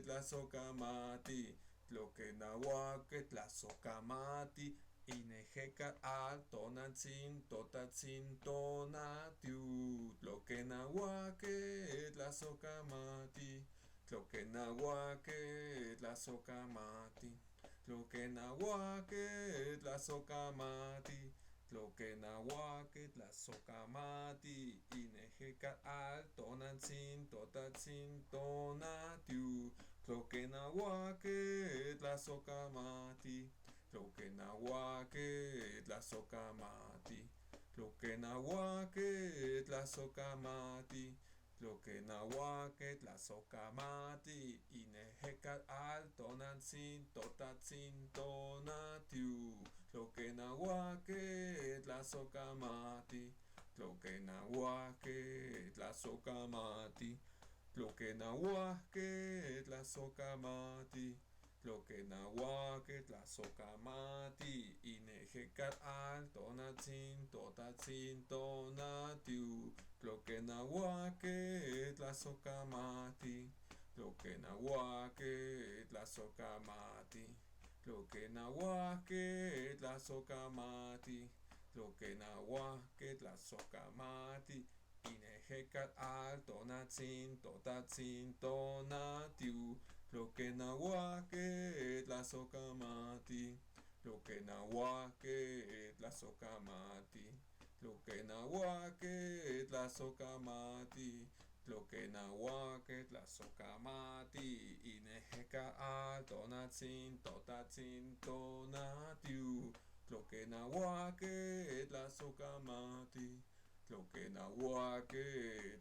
E: tlazocamati, tloquenahuaque, tlazocamati, inejeca altonantzin, totatzin, tonatiu, tloquenahuaque, tlazocamati, tloquenahuaque, tlazocamati, tloquenahuaque, tlazocamati, tloquenahuaque, tlazocamati, inejeca altonantzin, totatzin, tonatiu, tloquenahuaque, tlazocamati, tloquenahuaque, tlazocamati, tloquenahuaque, tlazocamati, tloquenahuaque, tlazocamati, inejeca altonantzin, totatzin, tonatiu, tloquenahuaque, tlazocamati, tloquenahuaque, tlazocamati, tloquenahuaque, tlazocamati, tloquenahuaque, tlazocamati, inejeca altonantzin, totatzin, tonatiu, tloquenahuaque, tlazocamati, tloquenahuaque, tlazocamati, tloquenahuaque, tlazocamati, tloquenahuaque, tlazocamati, inejeca altonantzin, totatzin, tonatiu, tloquenahuaque, tlazocamati, tloquenahuaque, tlazocamati, tloquenahuaque, tlazocamati, tloquenahuaque, tlazocamati, inejeca altonantzin, totatzin, tonatiu, tloquenahuaque, tlazocamati, tloquenahuaque,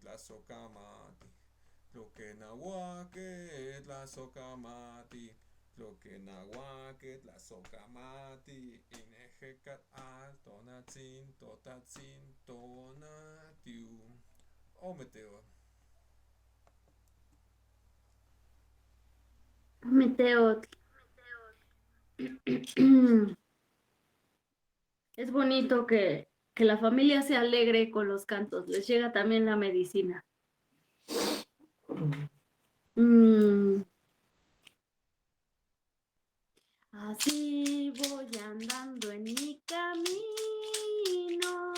E: tlazocamati, tloquenahuaque, tlazocamati, tloquenahuaque, tlazocamati, inejeca altonantzin, totatzin, tonatiu. Ometeo.
B: Ometeot. Es bonito que la familia se alegre con los cantos. Les llega también la medicina. Así voy andando en mi camino,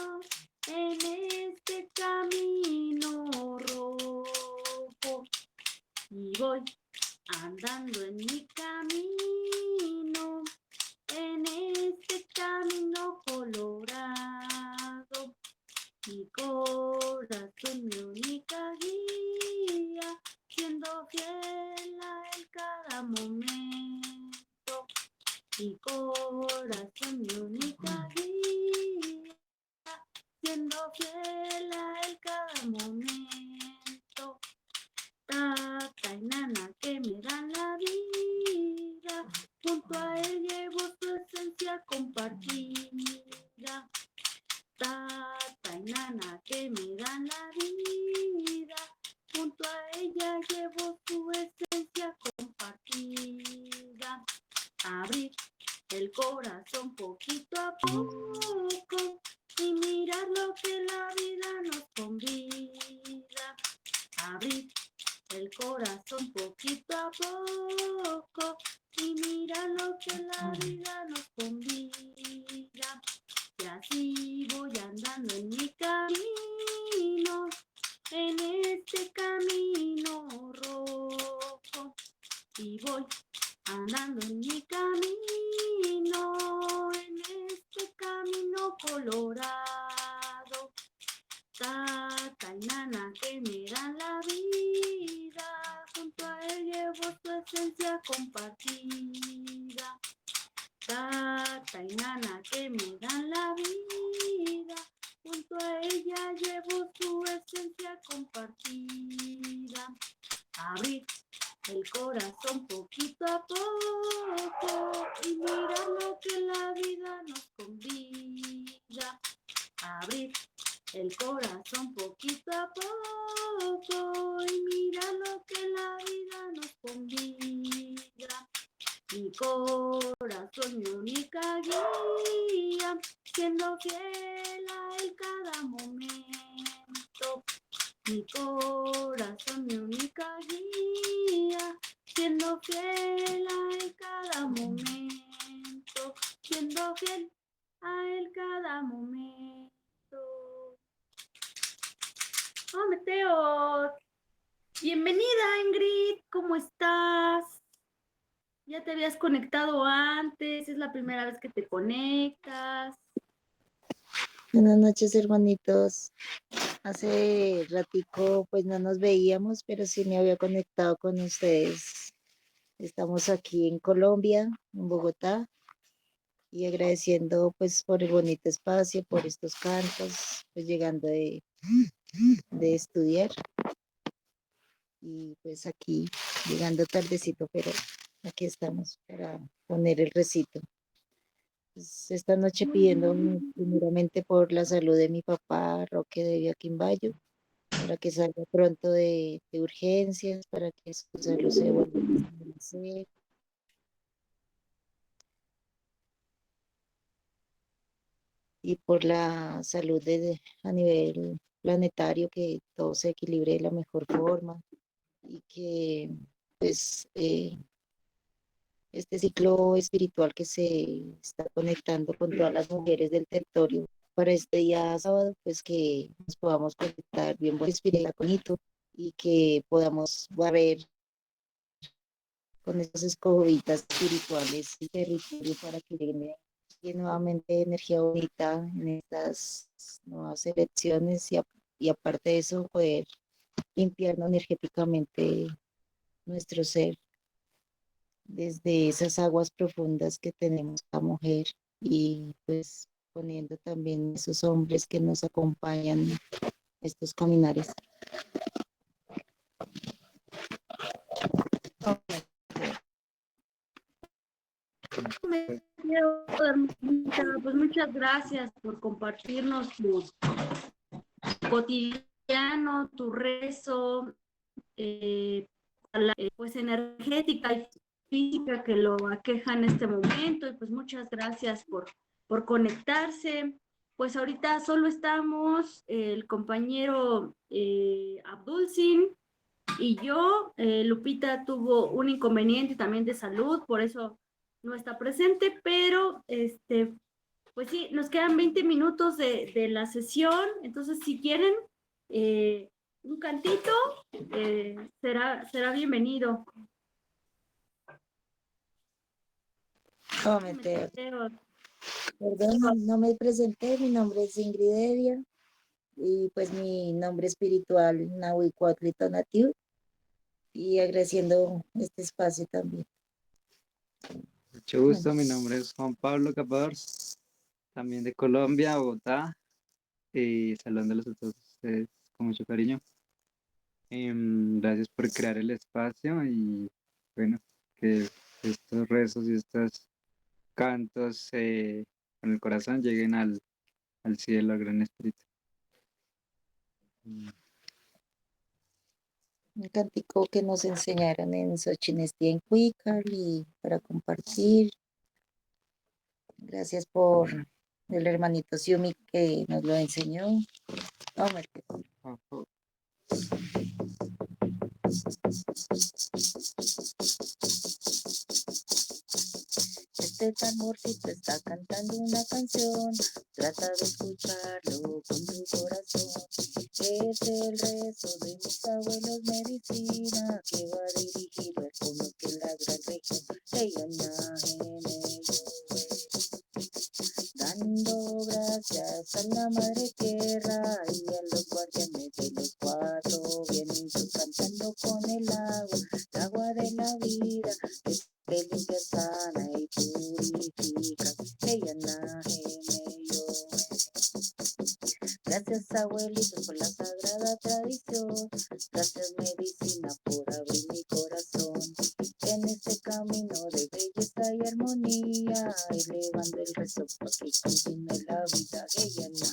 B: en este camino rojo, y voy andando en mi camino, en este camino colorado, mi corazón mi única guía, siendo fiel a él cada momento. Mi corazón mi única guía, siendo fiel a él cada momento. Tata y nana que me dan la vida, junto a él llevo su esencia compartida. Tata y nana que me dan la vida, junto a ella llevo su esencia compartida. Abrir el corazón poquito a poco y mirar lo que la vida nos convida. Abrir el corazón poquito a poco y mirar lo que la vida nos convida. Y así voy andando en mi camino, en este camino rojo, y voy andando en mi camino, en colorado. Tata y nana que me dan la vida, junto a él llevo su esencia compartida. Tata y nana que me dan la vida, junto a ella llevo su esencia compartida. Abrir el corazón poquito a poco y mirar lo que la vida nos convida. Abrir el corazón poquito a poco y mirar lo que la vida nos convida. Mi corazón, mi única guía, siendo fiel a él cada momento. Mi corazón, mi única guía, siendo fiel a él cada momento. Siendo fiel a él cada momento. Oh, Mateo. Bienvenida, Ingrid. ¿Cómo estás? ¿Ya te habías conectado antes? ¿Es la primera vez que te conectas?
F: Buenas noches, hermanitos. Hace ratico pues no nos veíamos, pero sí me había conectado con ustedes. Estamos aquí en Colombia, en Bogotá, y agradeciendo pues por el bonito espacio, por estos cantos, pues llegando de estudiar. Y pues aquí, llegando tardecito, pero aquí estamos para poner el recito. Pues, esta noche pidiendo primeramente por la salud de mi papá, Roque de Villaquimbayo, para que salga pronto de urgencias, para que su salud se vuelva a restablecer. Y por la salud a nivel planetario, que todo se equilibre de la mejor forma y que pues este ciclo espiritual que se está conectando con todas las mujeres del territorio para este día sábado, pues que nos podamos conectar bien por espiritual bonito y que podamos barrer con estas escobitas espirituales y territorio para que llegue nuevamente energía bonita en estas nuevas elecciones y aparte de eso poder limpiarnos energéticamente nuestro ser desde esas aguas profundas que tenemos la mujer y pues poniendo también esos hombres que nos acompañan estos caminares.
B: Pues muchas gracias por compartirnos tu cotidiano, tu rezo, pues energética y física que lo aqueja en este momento. Y pues muchas gracias por conectarse. Pues ahorita solo estamos el compañero Abdulsin y yo. Lupita tuvo un inconveniente también de salud, por eso no está presente, pero pues sí, nos quedan 20 minutos de la sesión, entonces si quieren un cantito, será bienvenido.
F: Perdón, no me presenté, mi nombre es Ingrid Evia y pues mi nombre espiritual Nahuicuatl Tonatiuh, y agradeciendo este espacio también.
G: Mucho gusto, mi nombre es Juan Pablo Capador, también de Colombia, Bogotá, y saludándolos a todos ustedes con mucho cariño. Gracias por crear el espacio y bueno, que estos rezos y estos cantos con el corazón lleguen al cielo, al gran espíritu.
F: Un cántico que nos enseñaron en Xochinestia en Cuícal y para compartir. Gracias por el hermanito Siumi que nos lo enseñó. Este tamborcito está cantando una canción, trata de escucharlo con tu corazón. Es el rezo de mis abuelos medicina que va dirigido al pueblo que la gran región de Yaña en ello. Dando gracias hasta la madre tierra y a los guardianes de los cuatro vientos cantando con el agua de la vida que te limpia, sana y purifica. Ella yo. Gracias abuelitos por la sagrada tradición, gracias medicina por abrir mi corazón en este camino de belleza y armonía, elevando el rezo para que continúe la vida. Ella yo.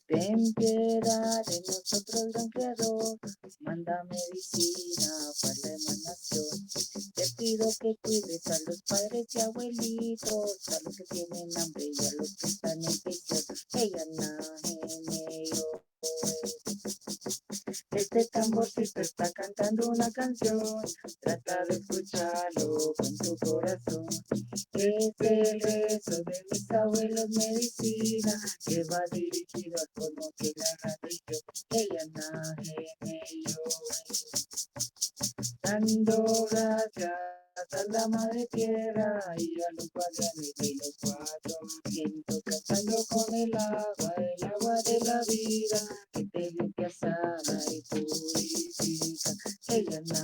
F: Ten piedad de nosotros, gran creador, manda medicina para la emanación. Te pido que cuides a los padres y abuelitos, a los que tienen hambre y a los que están en prisión. Ella yo. Este tamborcito está cantando una canción, trata de escucharlo con tu corazón. Es el rezo de mis abuelos medicina, que va dirigido al pueblo que la religión. Ella yo. Dando gracias a la madre tierra y a los guardianes de los cuatro vientos, cantando con el agua de la vida que te limpia, sana y purifica. Ella yo.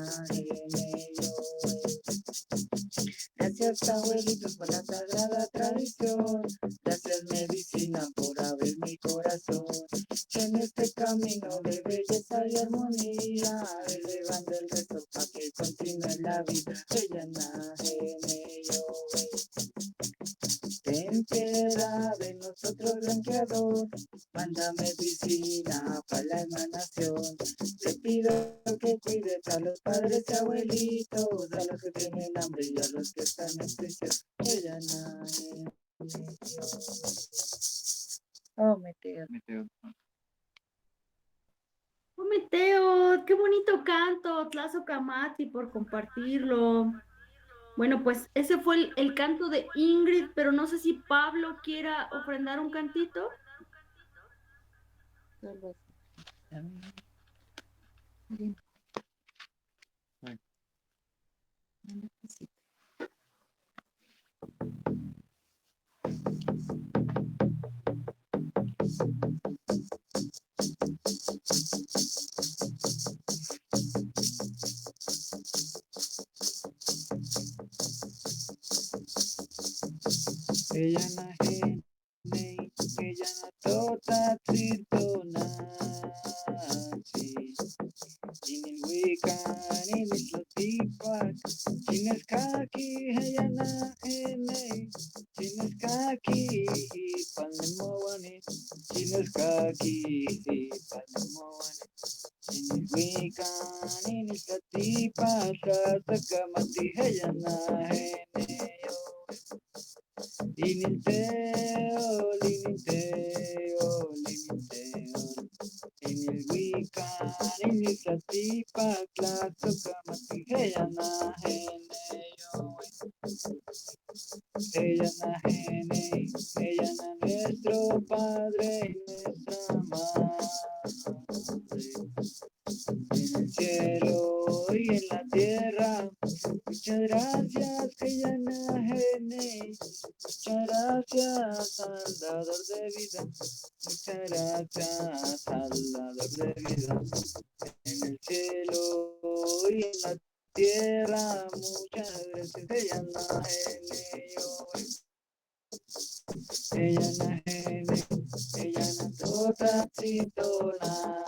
F: Gracias abuelitos por la sagrada tradición, gracias medicina por abrir mi corazón en este camino de belleza y armonía, elevando el rezo para que continúe la vida. Ella yo. Ten piedad de nosotros, gran creador, manda medicina para la emanación. Te pido que cuides a los padres y abuelitos, a los que tienen hambre y a los que están en prisión. Ella yo. Oh, Meteo.
B: Oh, Meteo, qué bonito canto, Tlazo Camati, por compartirlo. Bueno, pues ese fue el canto de Ingrid, pero no sé si Pablo quiera ofrendar un cantito.
G: Ella tota tritona, Inilwikan, Inislatipak, Chineskaki, Heyanahene, Chineskaki, Palnemowani, Chineskaki, Palnemowani, Inilwikan, Inislatipak, Sakamati, Heyanahene, Lininteo, Inilwikan, Inislatipak, Tlazokamati, ella nuestro Padre y nuestra Madre, en el cielo y en la tierra. Muchas gracias, muchas gracias al dador de vida, muchas gracias al dador de vida, en el cielo y en la tierra. Muchas gracias, ella tota tritona,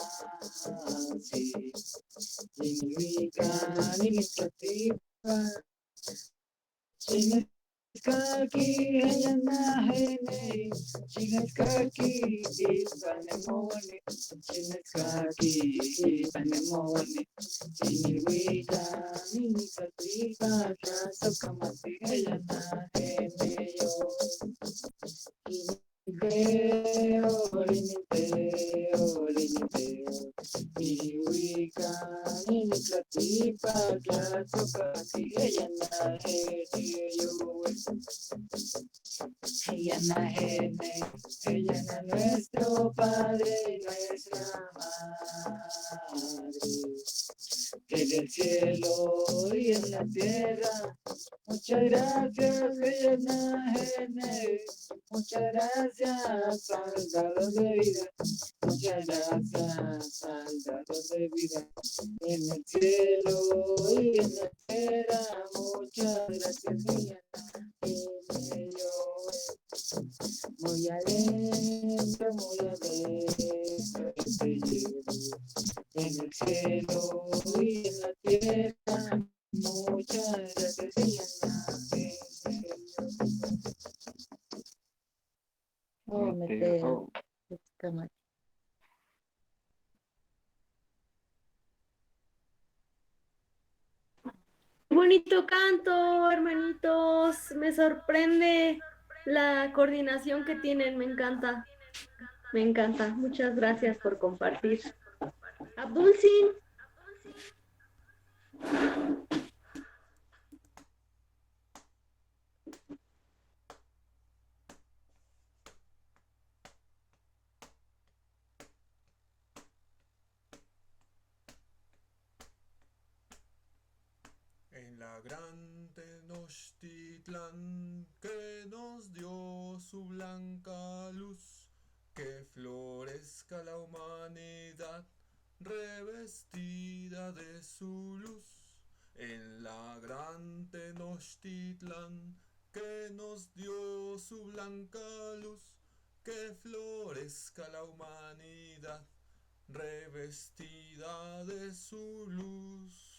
G: Inilwikan, Inislatipak, Chineskaki, Heyanahene, Chineskaki, Palnemowani, Chineskaki, Palnemowani, Inilwikan, Inislatipak, Tlazokamati, Heyanahene yo. Lininteo, Inilwikan, Inislatipak, Tlazokamati, Heyanahene yo. Ella nuestro Padre y nuestra Madre, en el cielo y en la tierra. Muchas gracias, Gene. Muchas gracias, salvador de vida. Muchas gracias, salvador de vida. En el cielo y en la tierra. Muchas gracias, Gene. Muy adentro te llevo. En el cielo y en la tierra. Muchas gracias, Gene.
F: Oh, me quedo. Camacho.
B: Bonito canto, hermanitos. Me sorprende la coordinación que tienen. Me encanta. Me encanta. Muchas gracias por compartir. Abdulsin.
E: En la gran Tenochtitlán que nos dio su blanca luz, que florezca la humanidad revestida de su luz. En la gran Tenochtitlán que nos dio su blanca luz, que florezca la humanidad revestida de su luz.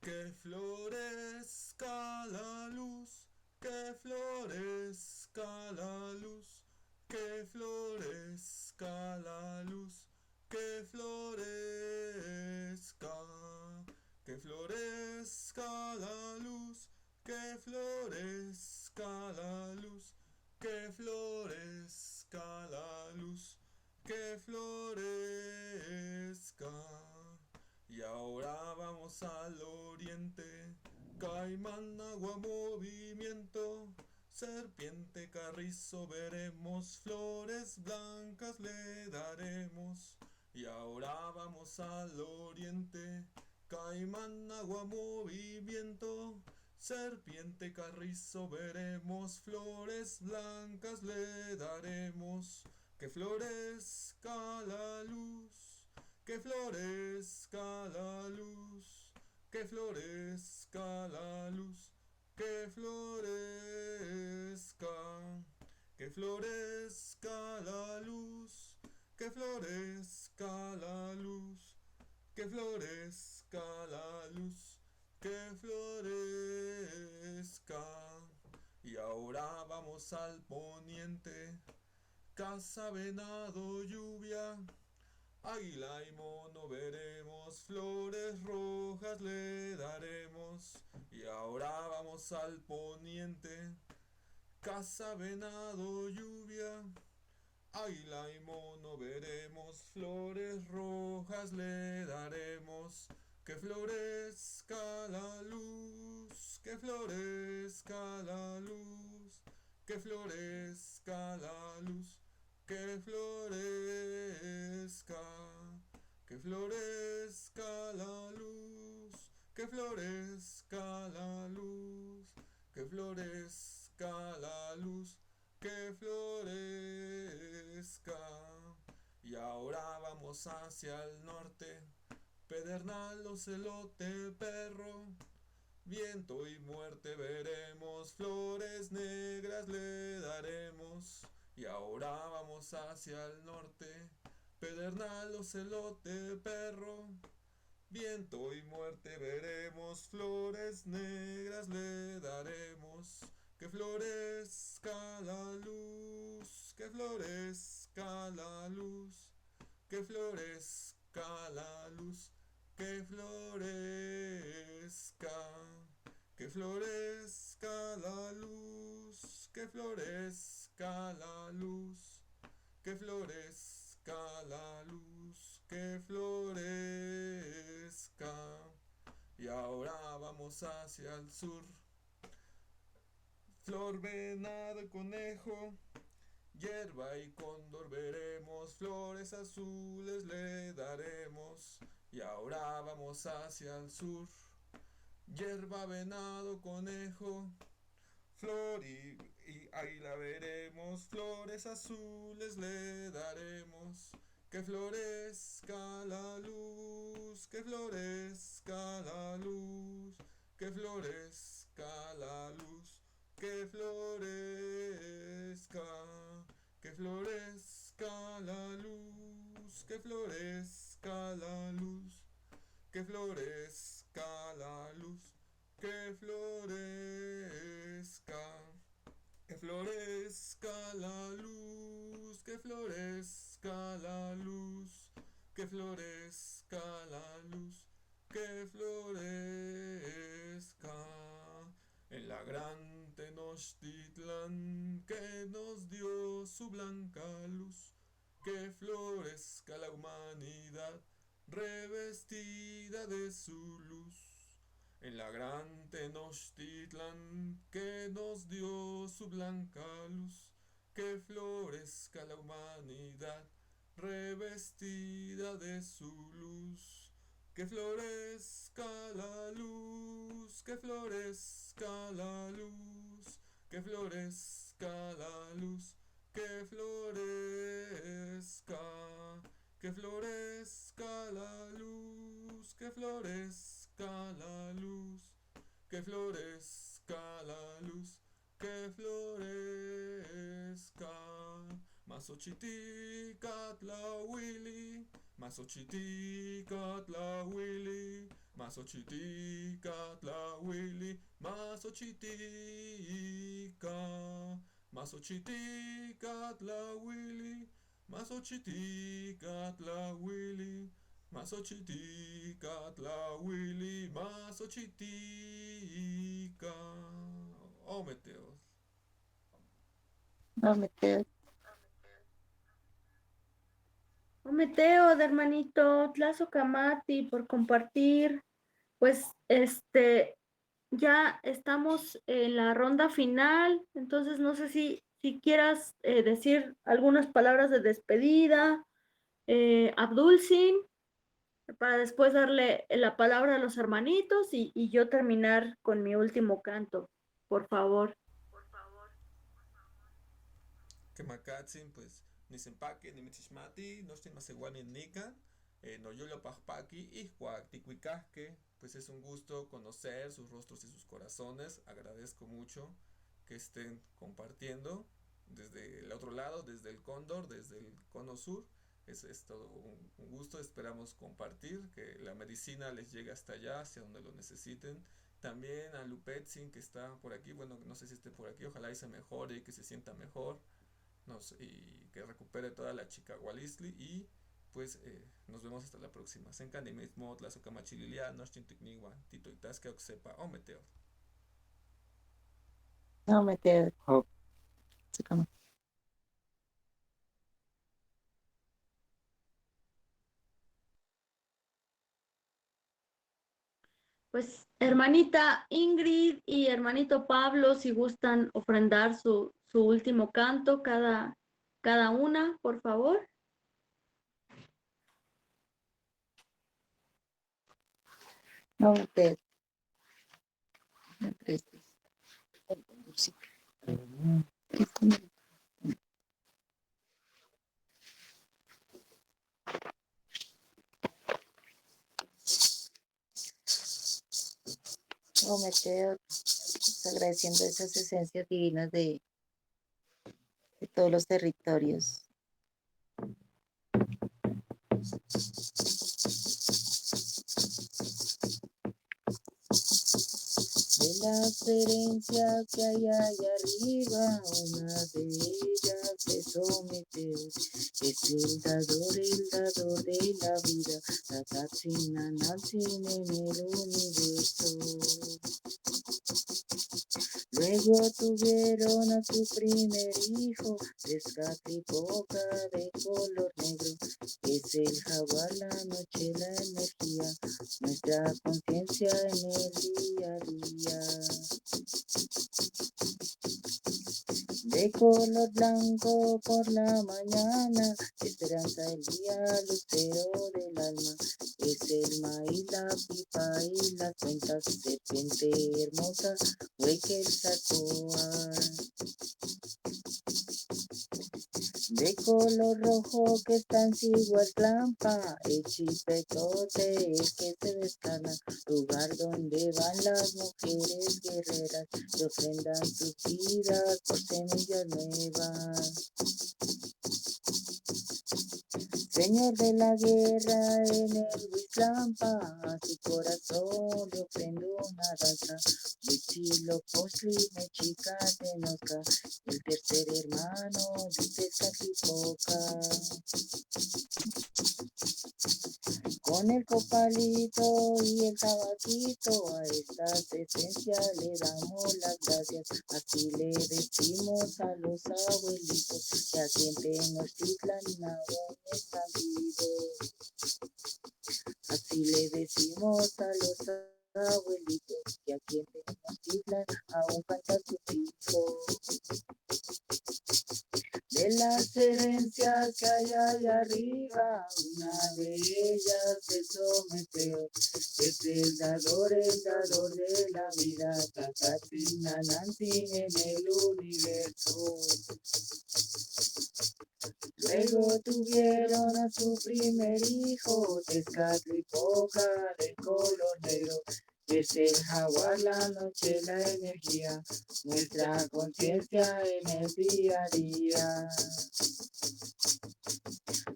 E: Que florezca la luz, que florezca la luz, que florezca la luz, que florezca, que florezca la luz, que florezca la luz, que florezca la luz, que florezca. Y ahora vamos al oriente, Caimán, agua, movimiento, serpiente, carrizo, veremos, flores blancas le daremos. Y ahora vamos al oriente, Caimán, agua, movimiento, serpiente, carrizo, veremos, flores blancas le daremos. Que florezca la luz, que florezca la luz, que florezca la luz, que florezca, que florezca la luz, que florezca la luz, que florezca la luz, que florezca. Y ahora vamos al poniente, caza, venado, lluvia, águila y mono veremos, flores rojas le daremos. Y ahora vamos al poniente, caza, venado, lluvia, águila y mono veremos, flores rojas le daremos. Que florezca la luz, que florezca la luz, que florezca la luz, que florezca, que florezca la luz, que florezca la luz, que florezca la luz, que florezca. Y ahora vamos hacia el norte, pedernal, ocelote, perro, viento y muerte veremos, flores negras le daremos. Y ahora vamos hacia el norte, pedernal, ocelote, perro, viento y muerte veremos, flores negras le daremos. Que florezca la luz, que florezca la luz, que florezca la luz, que florezca, que florezca la luz, que florezca la luz, que florezca la luz, que florezca. Y ahora vamos hacia el sur, flor, venado, conejo, hierba y cóndor veremos, flores azules le daremos. Y ahora vamos hacia el sur. Hierba, venado, conejo, flor y ahí la veremos. Flores azules le daremos. Que florezca la luz, que florezca la luz, que florezca la luz, que florezca, que florezca la luz, que florezca la luz, que florezca la luz, que florezca, que florezca la luz, que florezca la luz, que florezca la luz, que florezca en la gran Tenochtitlan que nos dio su blanca luz, que florezca la humanidad revestida de su luz. En la gran Tenochtitlan que nos dio su blanca luz, que florezca la humanidad revestida de su luz. Que florezca la luz, que florezca la luz, que florezca la luz, que florezca, que florezca la luz, que florezca la luz, que florezca la luz, que florezca. Mazochiticatlahuili, Mazochiticatlahuili, Mazochiticatlahuili, Mazochitica, Mazochiticatlahuili, Mazochiticatlahuili, Mazochiticatlahuili, Mazochitica. Oh, meteos.
F: No me quedo.
B: Ometeo, de hermanito, Tlazocamati, por compartir. Pues ya estamos en la ronda final, entonces no sé si quieras decir algunas palabras de despedida, Abdulsin, para después darle la palabra a los hermanitos y yo terminar con mi último canto, por favor.
E: Que Makatzin, pues, ni Sempake, ni Mitzishmati, no estoy más igual ni Nika, no yo lo pajpaki y Ticuicasque, pues es un gusto conocer sus rostros y sus corazones. Agradezco mucho que estén compartiendo desde el otro lado, desde el Cóndor, desde el Cono Sur. Es todo un gusto. Esperamos compartir, que la medicina les llegue hasta allá, hacia donde lo necesiten. También a Lupetzin, que está por aquí, bueno, no sé si esté por aquí, ojalá y se mejore y que se sienta mejor. Y que recupere toda la chica Walisli y pues nos vemos hasta la próxima. Senka ni mismo Tlazocamachililia, Nochtinticnigua, Tito Itasca, Oxepa, o Meteo.
F: No me quedo.
G: Oh,
B: Pues hermanita Ingrid y hermanito Pablo, si gustan ofrendar su último canto, cada una, por favor.
F: No me quedo. No prestes. Música. No me quedo agradeciendo esas esencias divinas de todos los territorios. De las herencias que hay allá arriba, una de ellas es Ometeo, es el dador de la vida, Tatatzin en el universo. Luego tuvieron a su primer hijo, Tezcatlipoca de color negro, es el jaguar, la noche, la energía, nuestra conciencia en el día a día. De de color blanco por la mañana, esperanza del día, lucero del alma, es el maíz, la pipa y las cuentas, serpiente hermosa, Huequel Sacoa. De color rojo que está en Ciguatlampa, el chipetote que se descarna, lugar donde van las mujeres guerreras que ofrendan sus vidas por semillas nuevas. Señor de la guerra en el Huitlampa, a su corazón le ofrendo una danza. Huitzilopochtli, Mexica, Tenochca, el tercer hermano de Tezcatlipoca. Con el copalito y el tabaquito, a estas esencias le damos las gracias. Así le decimos a los abuelitos que aquí en Tenochtitlan aún están vivos. Así le decimos a los abuelitos que aquí en Tenochtitlan aún cantan sus hijos. De las herencias que hay allá arriba, una de ellas es Someteo, es el dador de la vida, Tatatinanantin en el universo. Luego tuvieron a su primer hijo, Tezcatlipoca de color negro. Es el jaguar, la noche, la energía, nuestra conciencia en el día a día.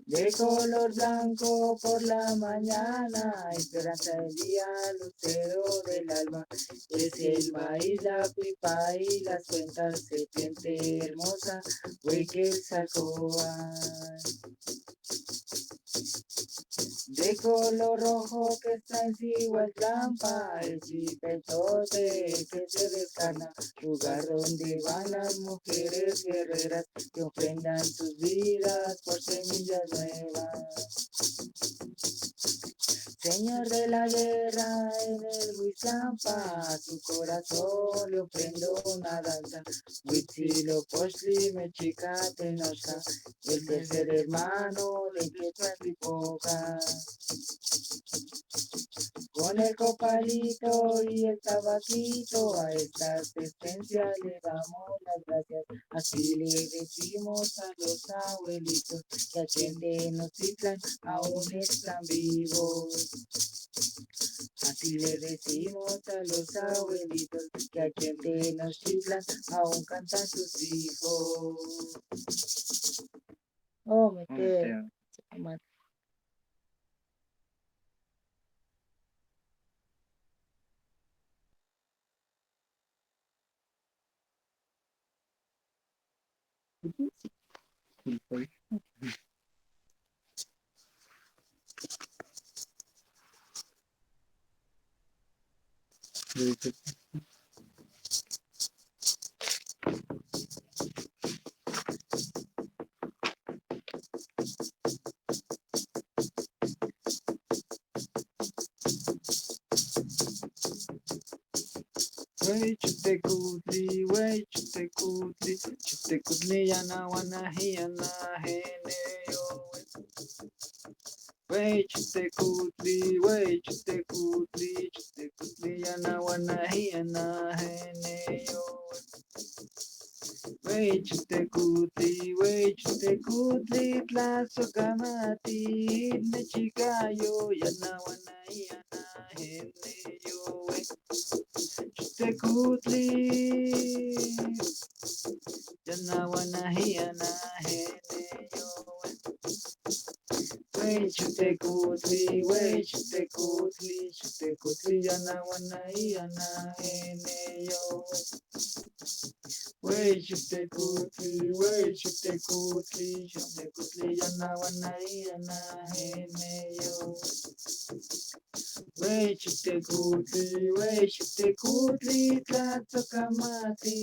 F: De color blanco por la mañana, esperanza del día, lucero del alma. Es el maíz, la pipa y las cuentas, serpiente hermosa, Huequel Sacoa. De color rojo que está en Ciguatlampa, el chipetote que se descarna, lugar donde van las mujeres guerreras que ofrendan sus vidas por semillas nuevas. Señor de la guerra en el Huitlampa, a su corazón le ofrendo una danza. Huitzilopochtli, Mexica, Tenochca, el tercer hermano de Tezcatlipoca. Con el copalito y el tabaquito, a estas esencias le damos las gracias. Así le decimos a los abuelitos que aquí en Tenochtitlan aún están vivos. Así le decimos a los abuelitos que aquí en Tenochtitlan aún cantan sus hijos. Oh, me quedo.
G: Wey chutekutli, chutekutli yana wanahi yana hene yo. Wey chutekutli, chutekutli yana wanahi yana hene yo. Wey chutekutli, tlazokamati, nechikayo yana wanahi yana hene yo. Chutekutli, yana wanahi yana hene yo. Wey chutekutli, yana wanahi yana hene yo. Wey chutekutli, yana wanahi yana hene yo. Wey chutekutli, tlazokamati,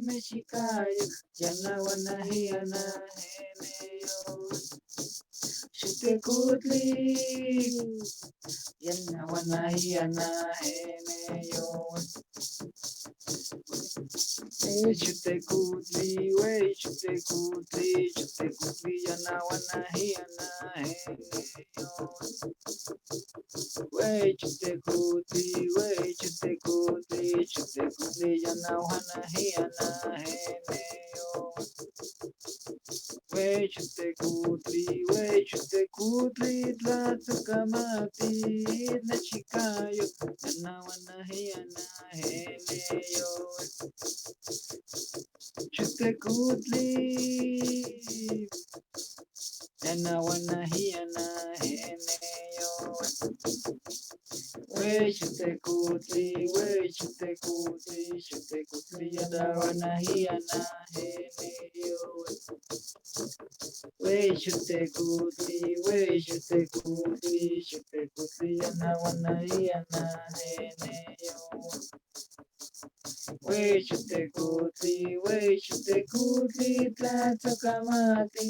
G: mexikayo, yana wanahi yana hene yo. Chutekutli, yana wanahi yana hene yo. Chute kutli, wey chute kutli, yana wana hiana hene yo. Wey chute kutli, yana wana hiana hene yo. Wey chute kutli, tlato kamati, na chikayo, yana wana hiana hene yo. Chute kutli, yana wana hiana hene yo. Wey chute kutli, yana wana hiana hene yo. Wey chute kutli, yana wana hiana hene yo. Wey chute kutli, tlato kamati,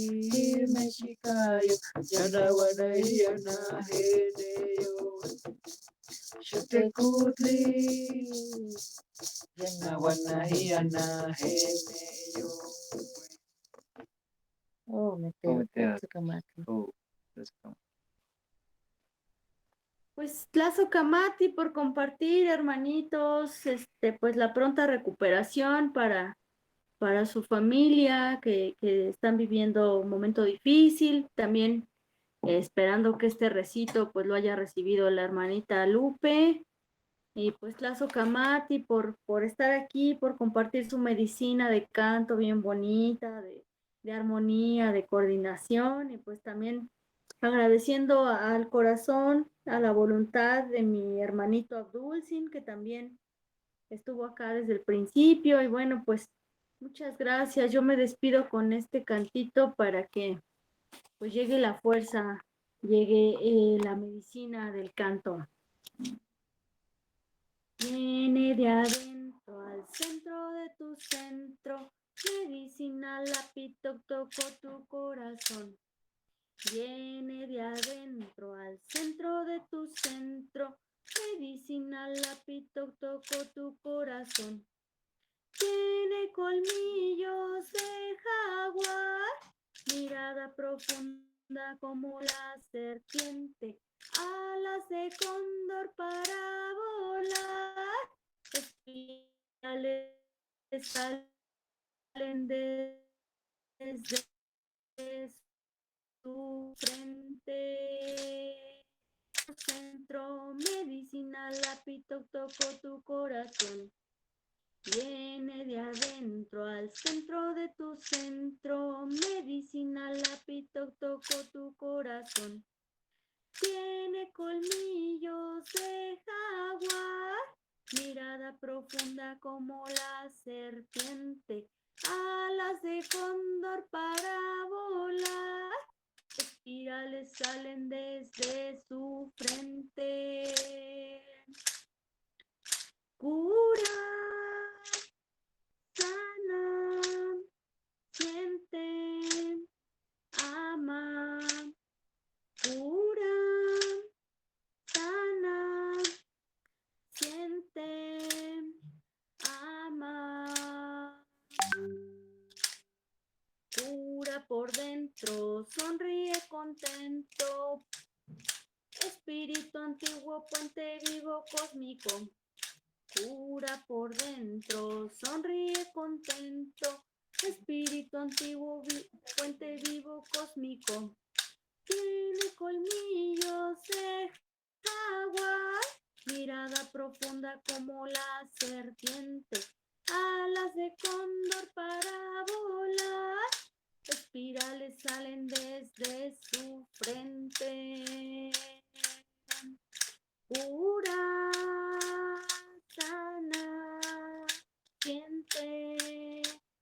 G: mexikayo, yana wana hiana hene yo. Chute kutli, yana wana hiana hene yo.
F: Oh, me
G: ¿Cómo te
F: tengo
G: das?
B: Pues Tlazocamati por compartir, hermanitos, pues la pronta recuperación para su familia que están viviendo un momento difícil, también esperando que este recito pues lo haya recibido la hermanita Lupe, y pues Tlazocamati por estar aquí, por compartir su medicina de canto bien bonita, de armonía, de coordinación, y pues también agradeciendo al corazón, a la voluntad de mi hermanito Abdulsin, que también estuvo acá desde el principio. Y bueno, pues muchas gracias. Yo me despido con este cantito para que pues llegue la fuerza, llegue la medicina del canto. Viene de adentro al centro de tu centro, medicina lápiz toco tu corazón. Viene de adentro al centro de tu centro, medicina lápiz toco tu corazón. Tiene colmillos de jaguar, mirada profunda como la serpiente, alas de cóndor para volar, espirales salen desde su frente. Centro, medicina lápiz toco tu corazón. Viene de adentro al centro de tu centro, medicina lápiz toco tu corazón. Tiene colmillos de jaguar, mirada profunda como la serpiente, alas de cóndor para volar, espirales salen desde su frente. Cura, sana, siente, ama. Cura, sana, siente, ama. Cura por dentro, sonríe contento. Espíritu antiguo, puente vivo cósmico. Cura por dentro, sonríe contento. Espíritu antiguo, puente vivo cósmico. Tiene colmillos de jaguar, mirada profunda como la serpiente, alas de cóndor para volar, espirales salen desde su frente. Pura, sana, siente,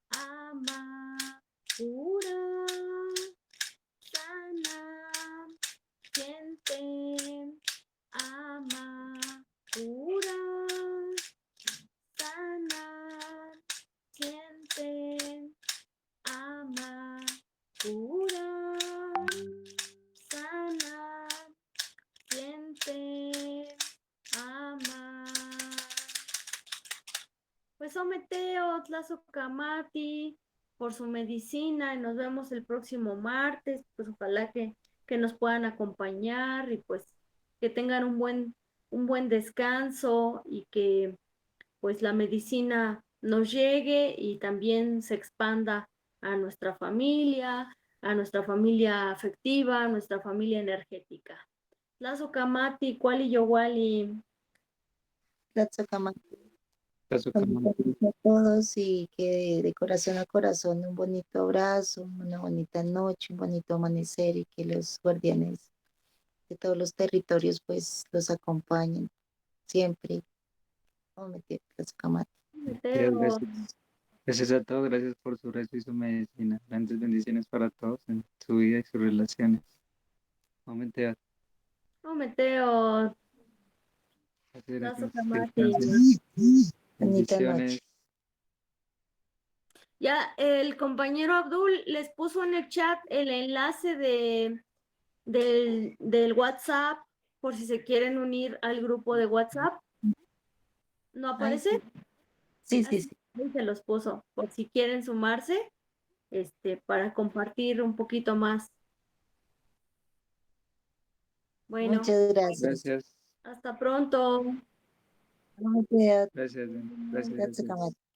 B: ama. Pura, sana, siente, ama. Pura, sana, siente, ama. Pura, sana, siente, pues Ometeo, Tlazocamati, por su medicina y nos vemos el próximo martes. Pues ojalá que nos puedan acompañar y pues que tengan un buen descanso y que pues la medicina nos llegue y también se expanda a nuestra familia afectiva, a nuestra familia energética. Tlazocamati, Kuali Yowali.
F: Tlatzocamati,
G: Tlazocamati.
F: a todos y que de corazón a corazón un bonito abrazo, una bonita noche, un bonito amanecer y que los guardianes de todos los territorios pues los acompañen siempre. Tlazocamati.
B: Meteo.
G: Gracias a todos, gracias por su rezo y su medicina. Grandes bendiciones para todos en su vida y sus relaciones. Aumente.
B: Ometeo,
G: Gracias.
B: Tlazocamati.
G: Descansen.
F: Bonita noche.
G: Bendiciones.
B: Ya el compañero Abdul les puso en el chat el enlace del WhatsApp por si se quieren unir al grupo de WhatsApp. ¿No aparece?
F: Sí, sí, sí.
B: Ahí se los puso por si quieren sumarse, para compartir un poquito más. Bueno,
F: Muchas gracias.
G: Gracias.
B: hasta pronto.
F: Gracias.
G: Gracias. Gracias.
F: Tlazocamati.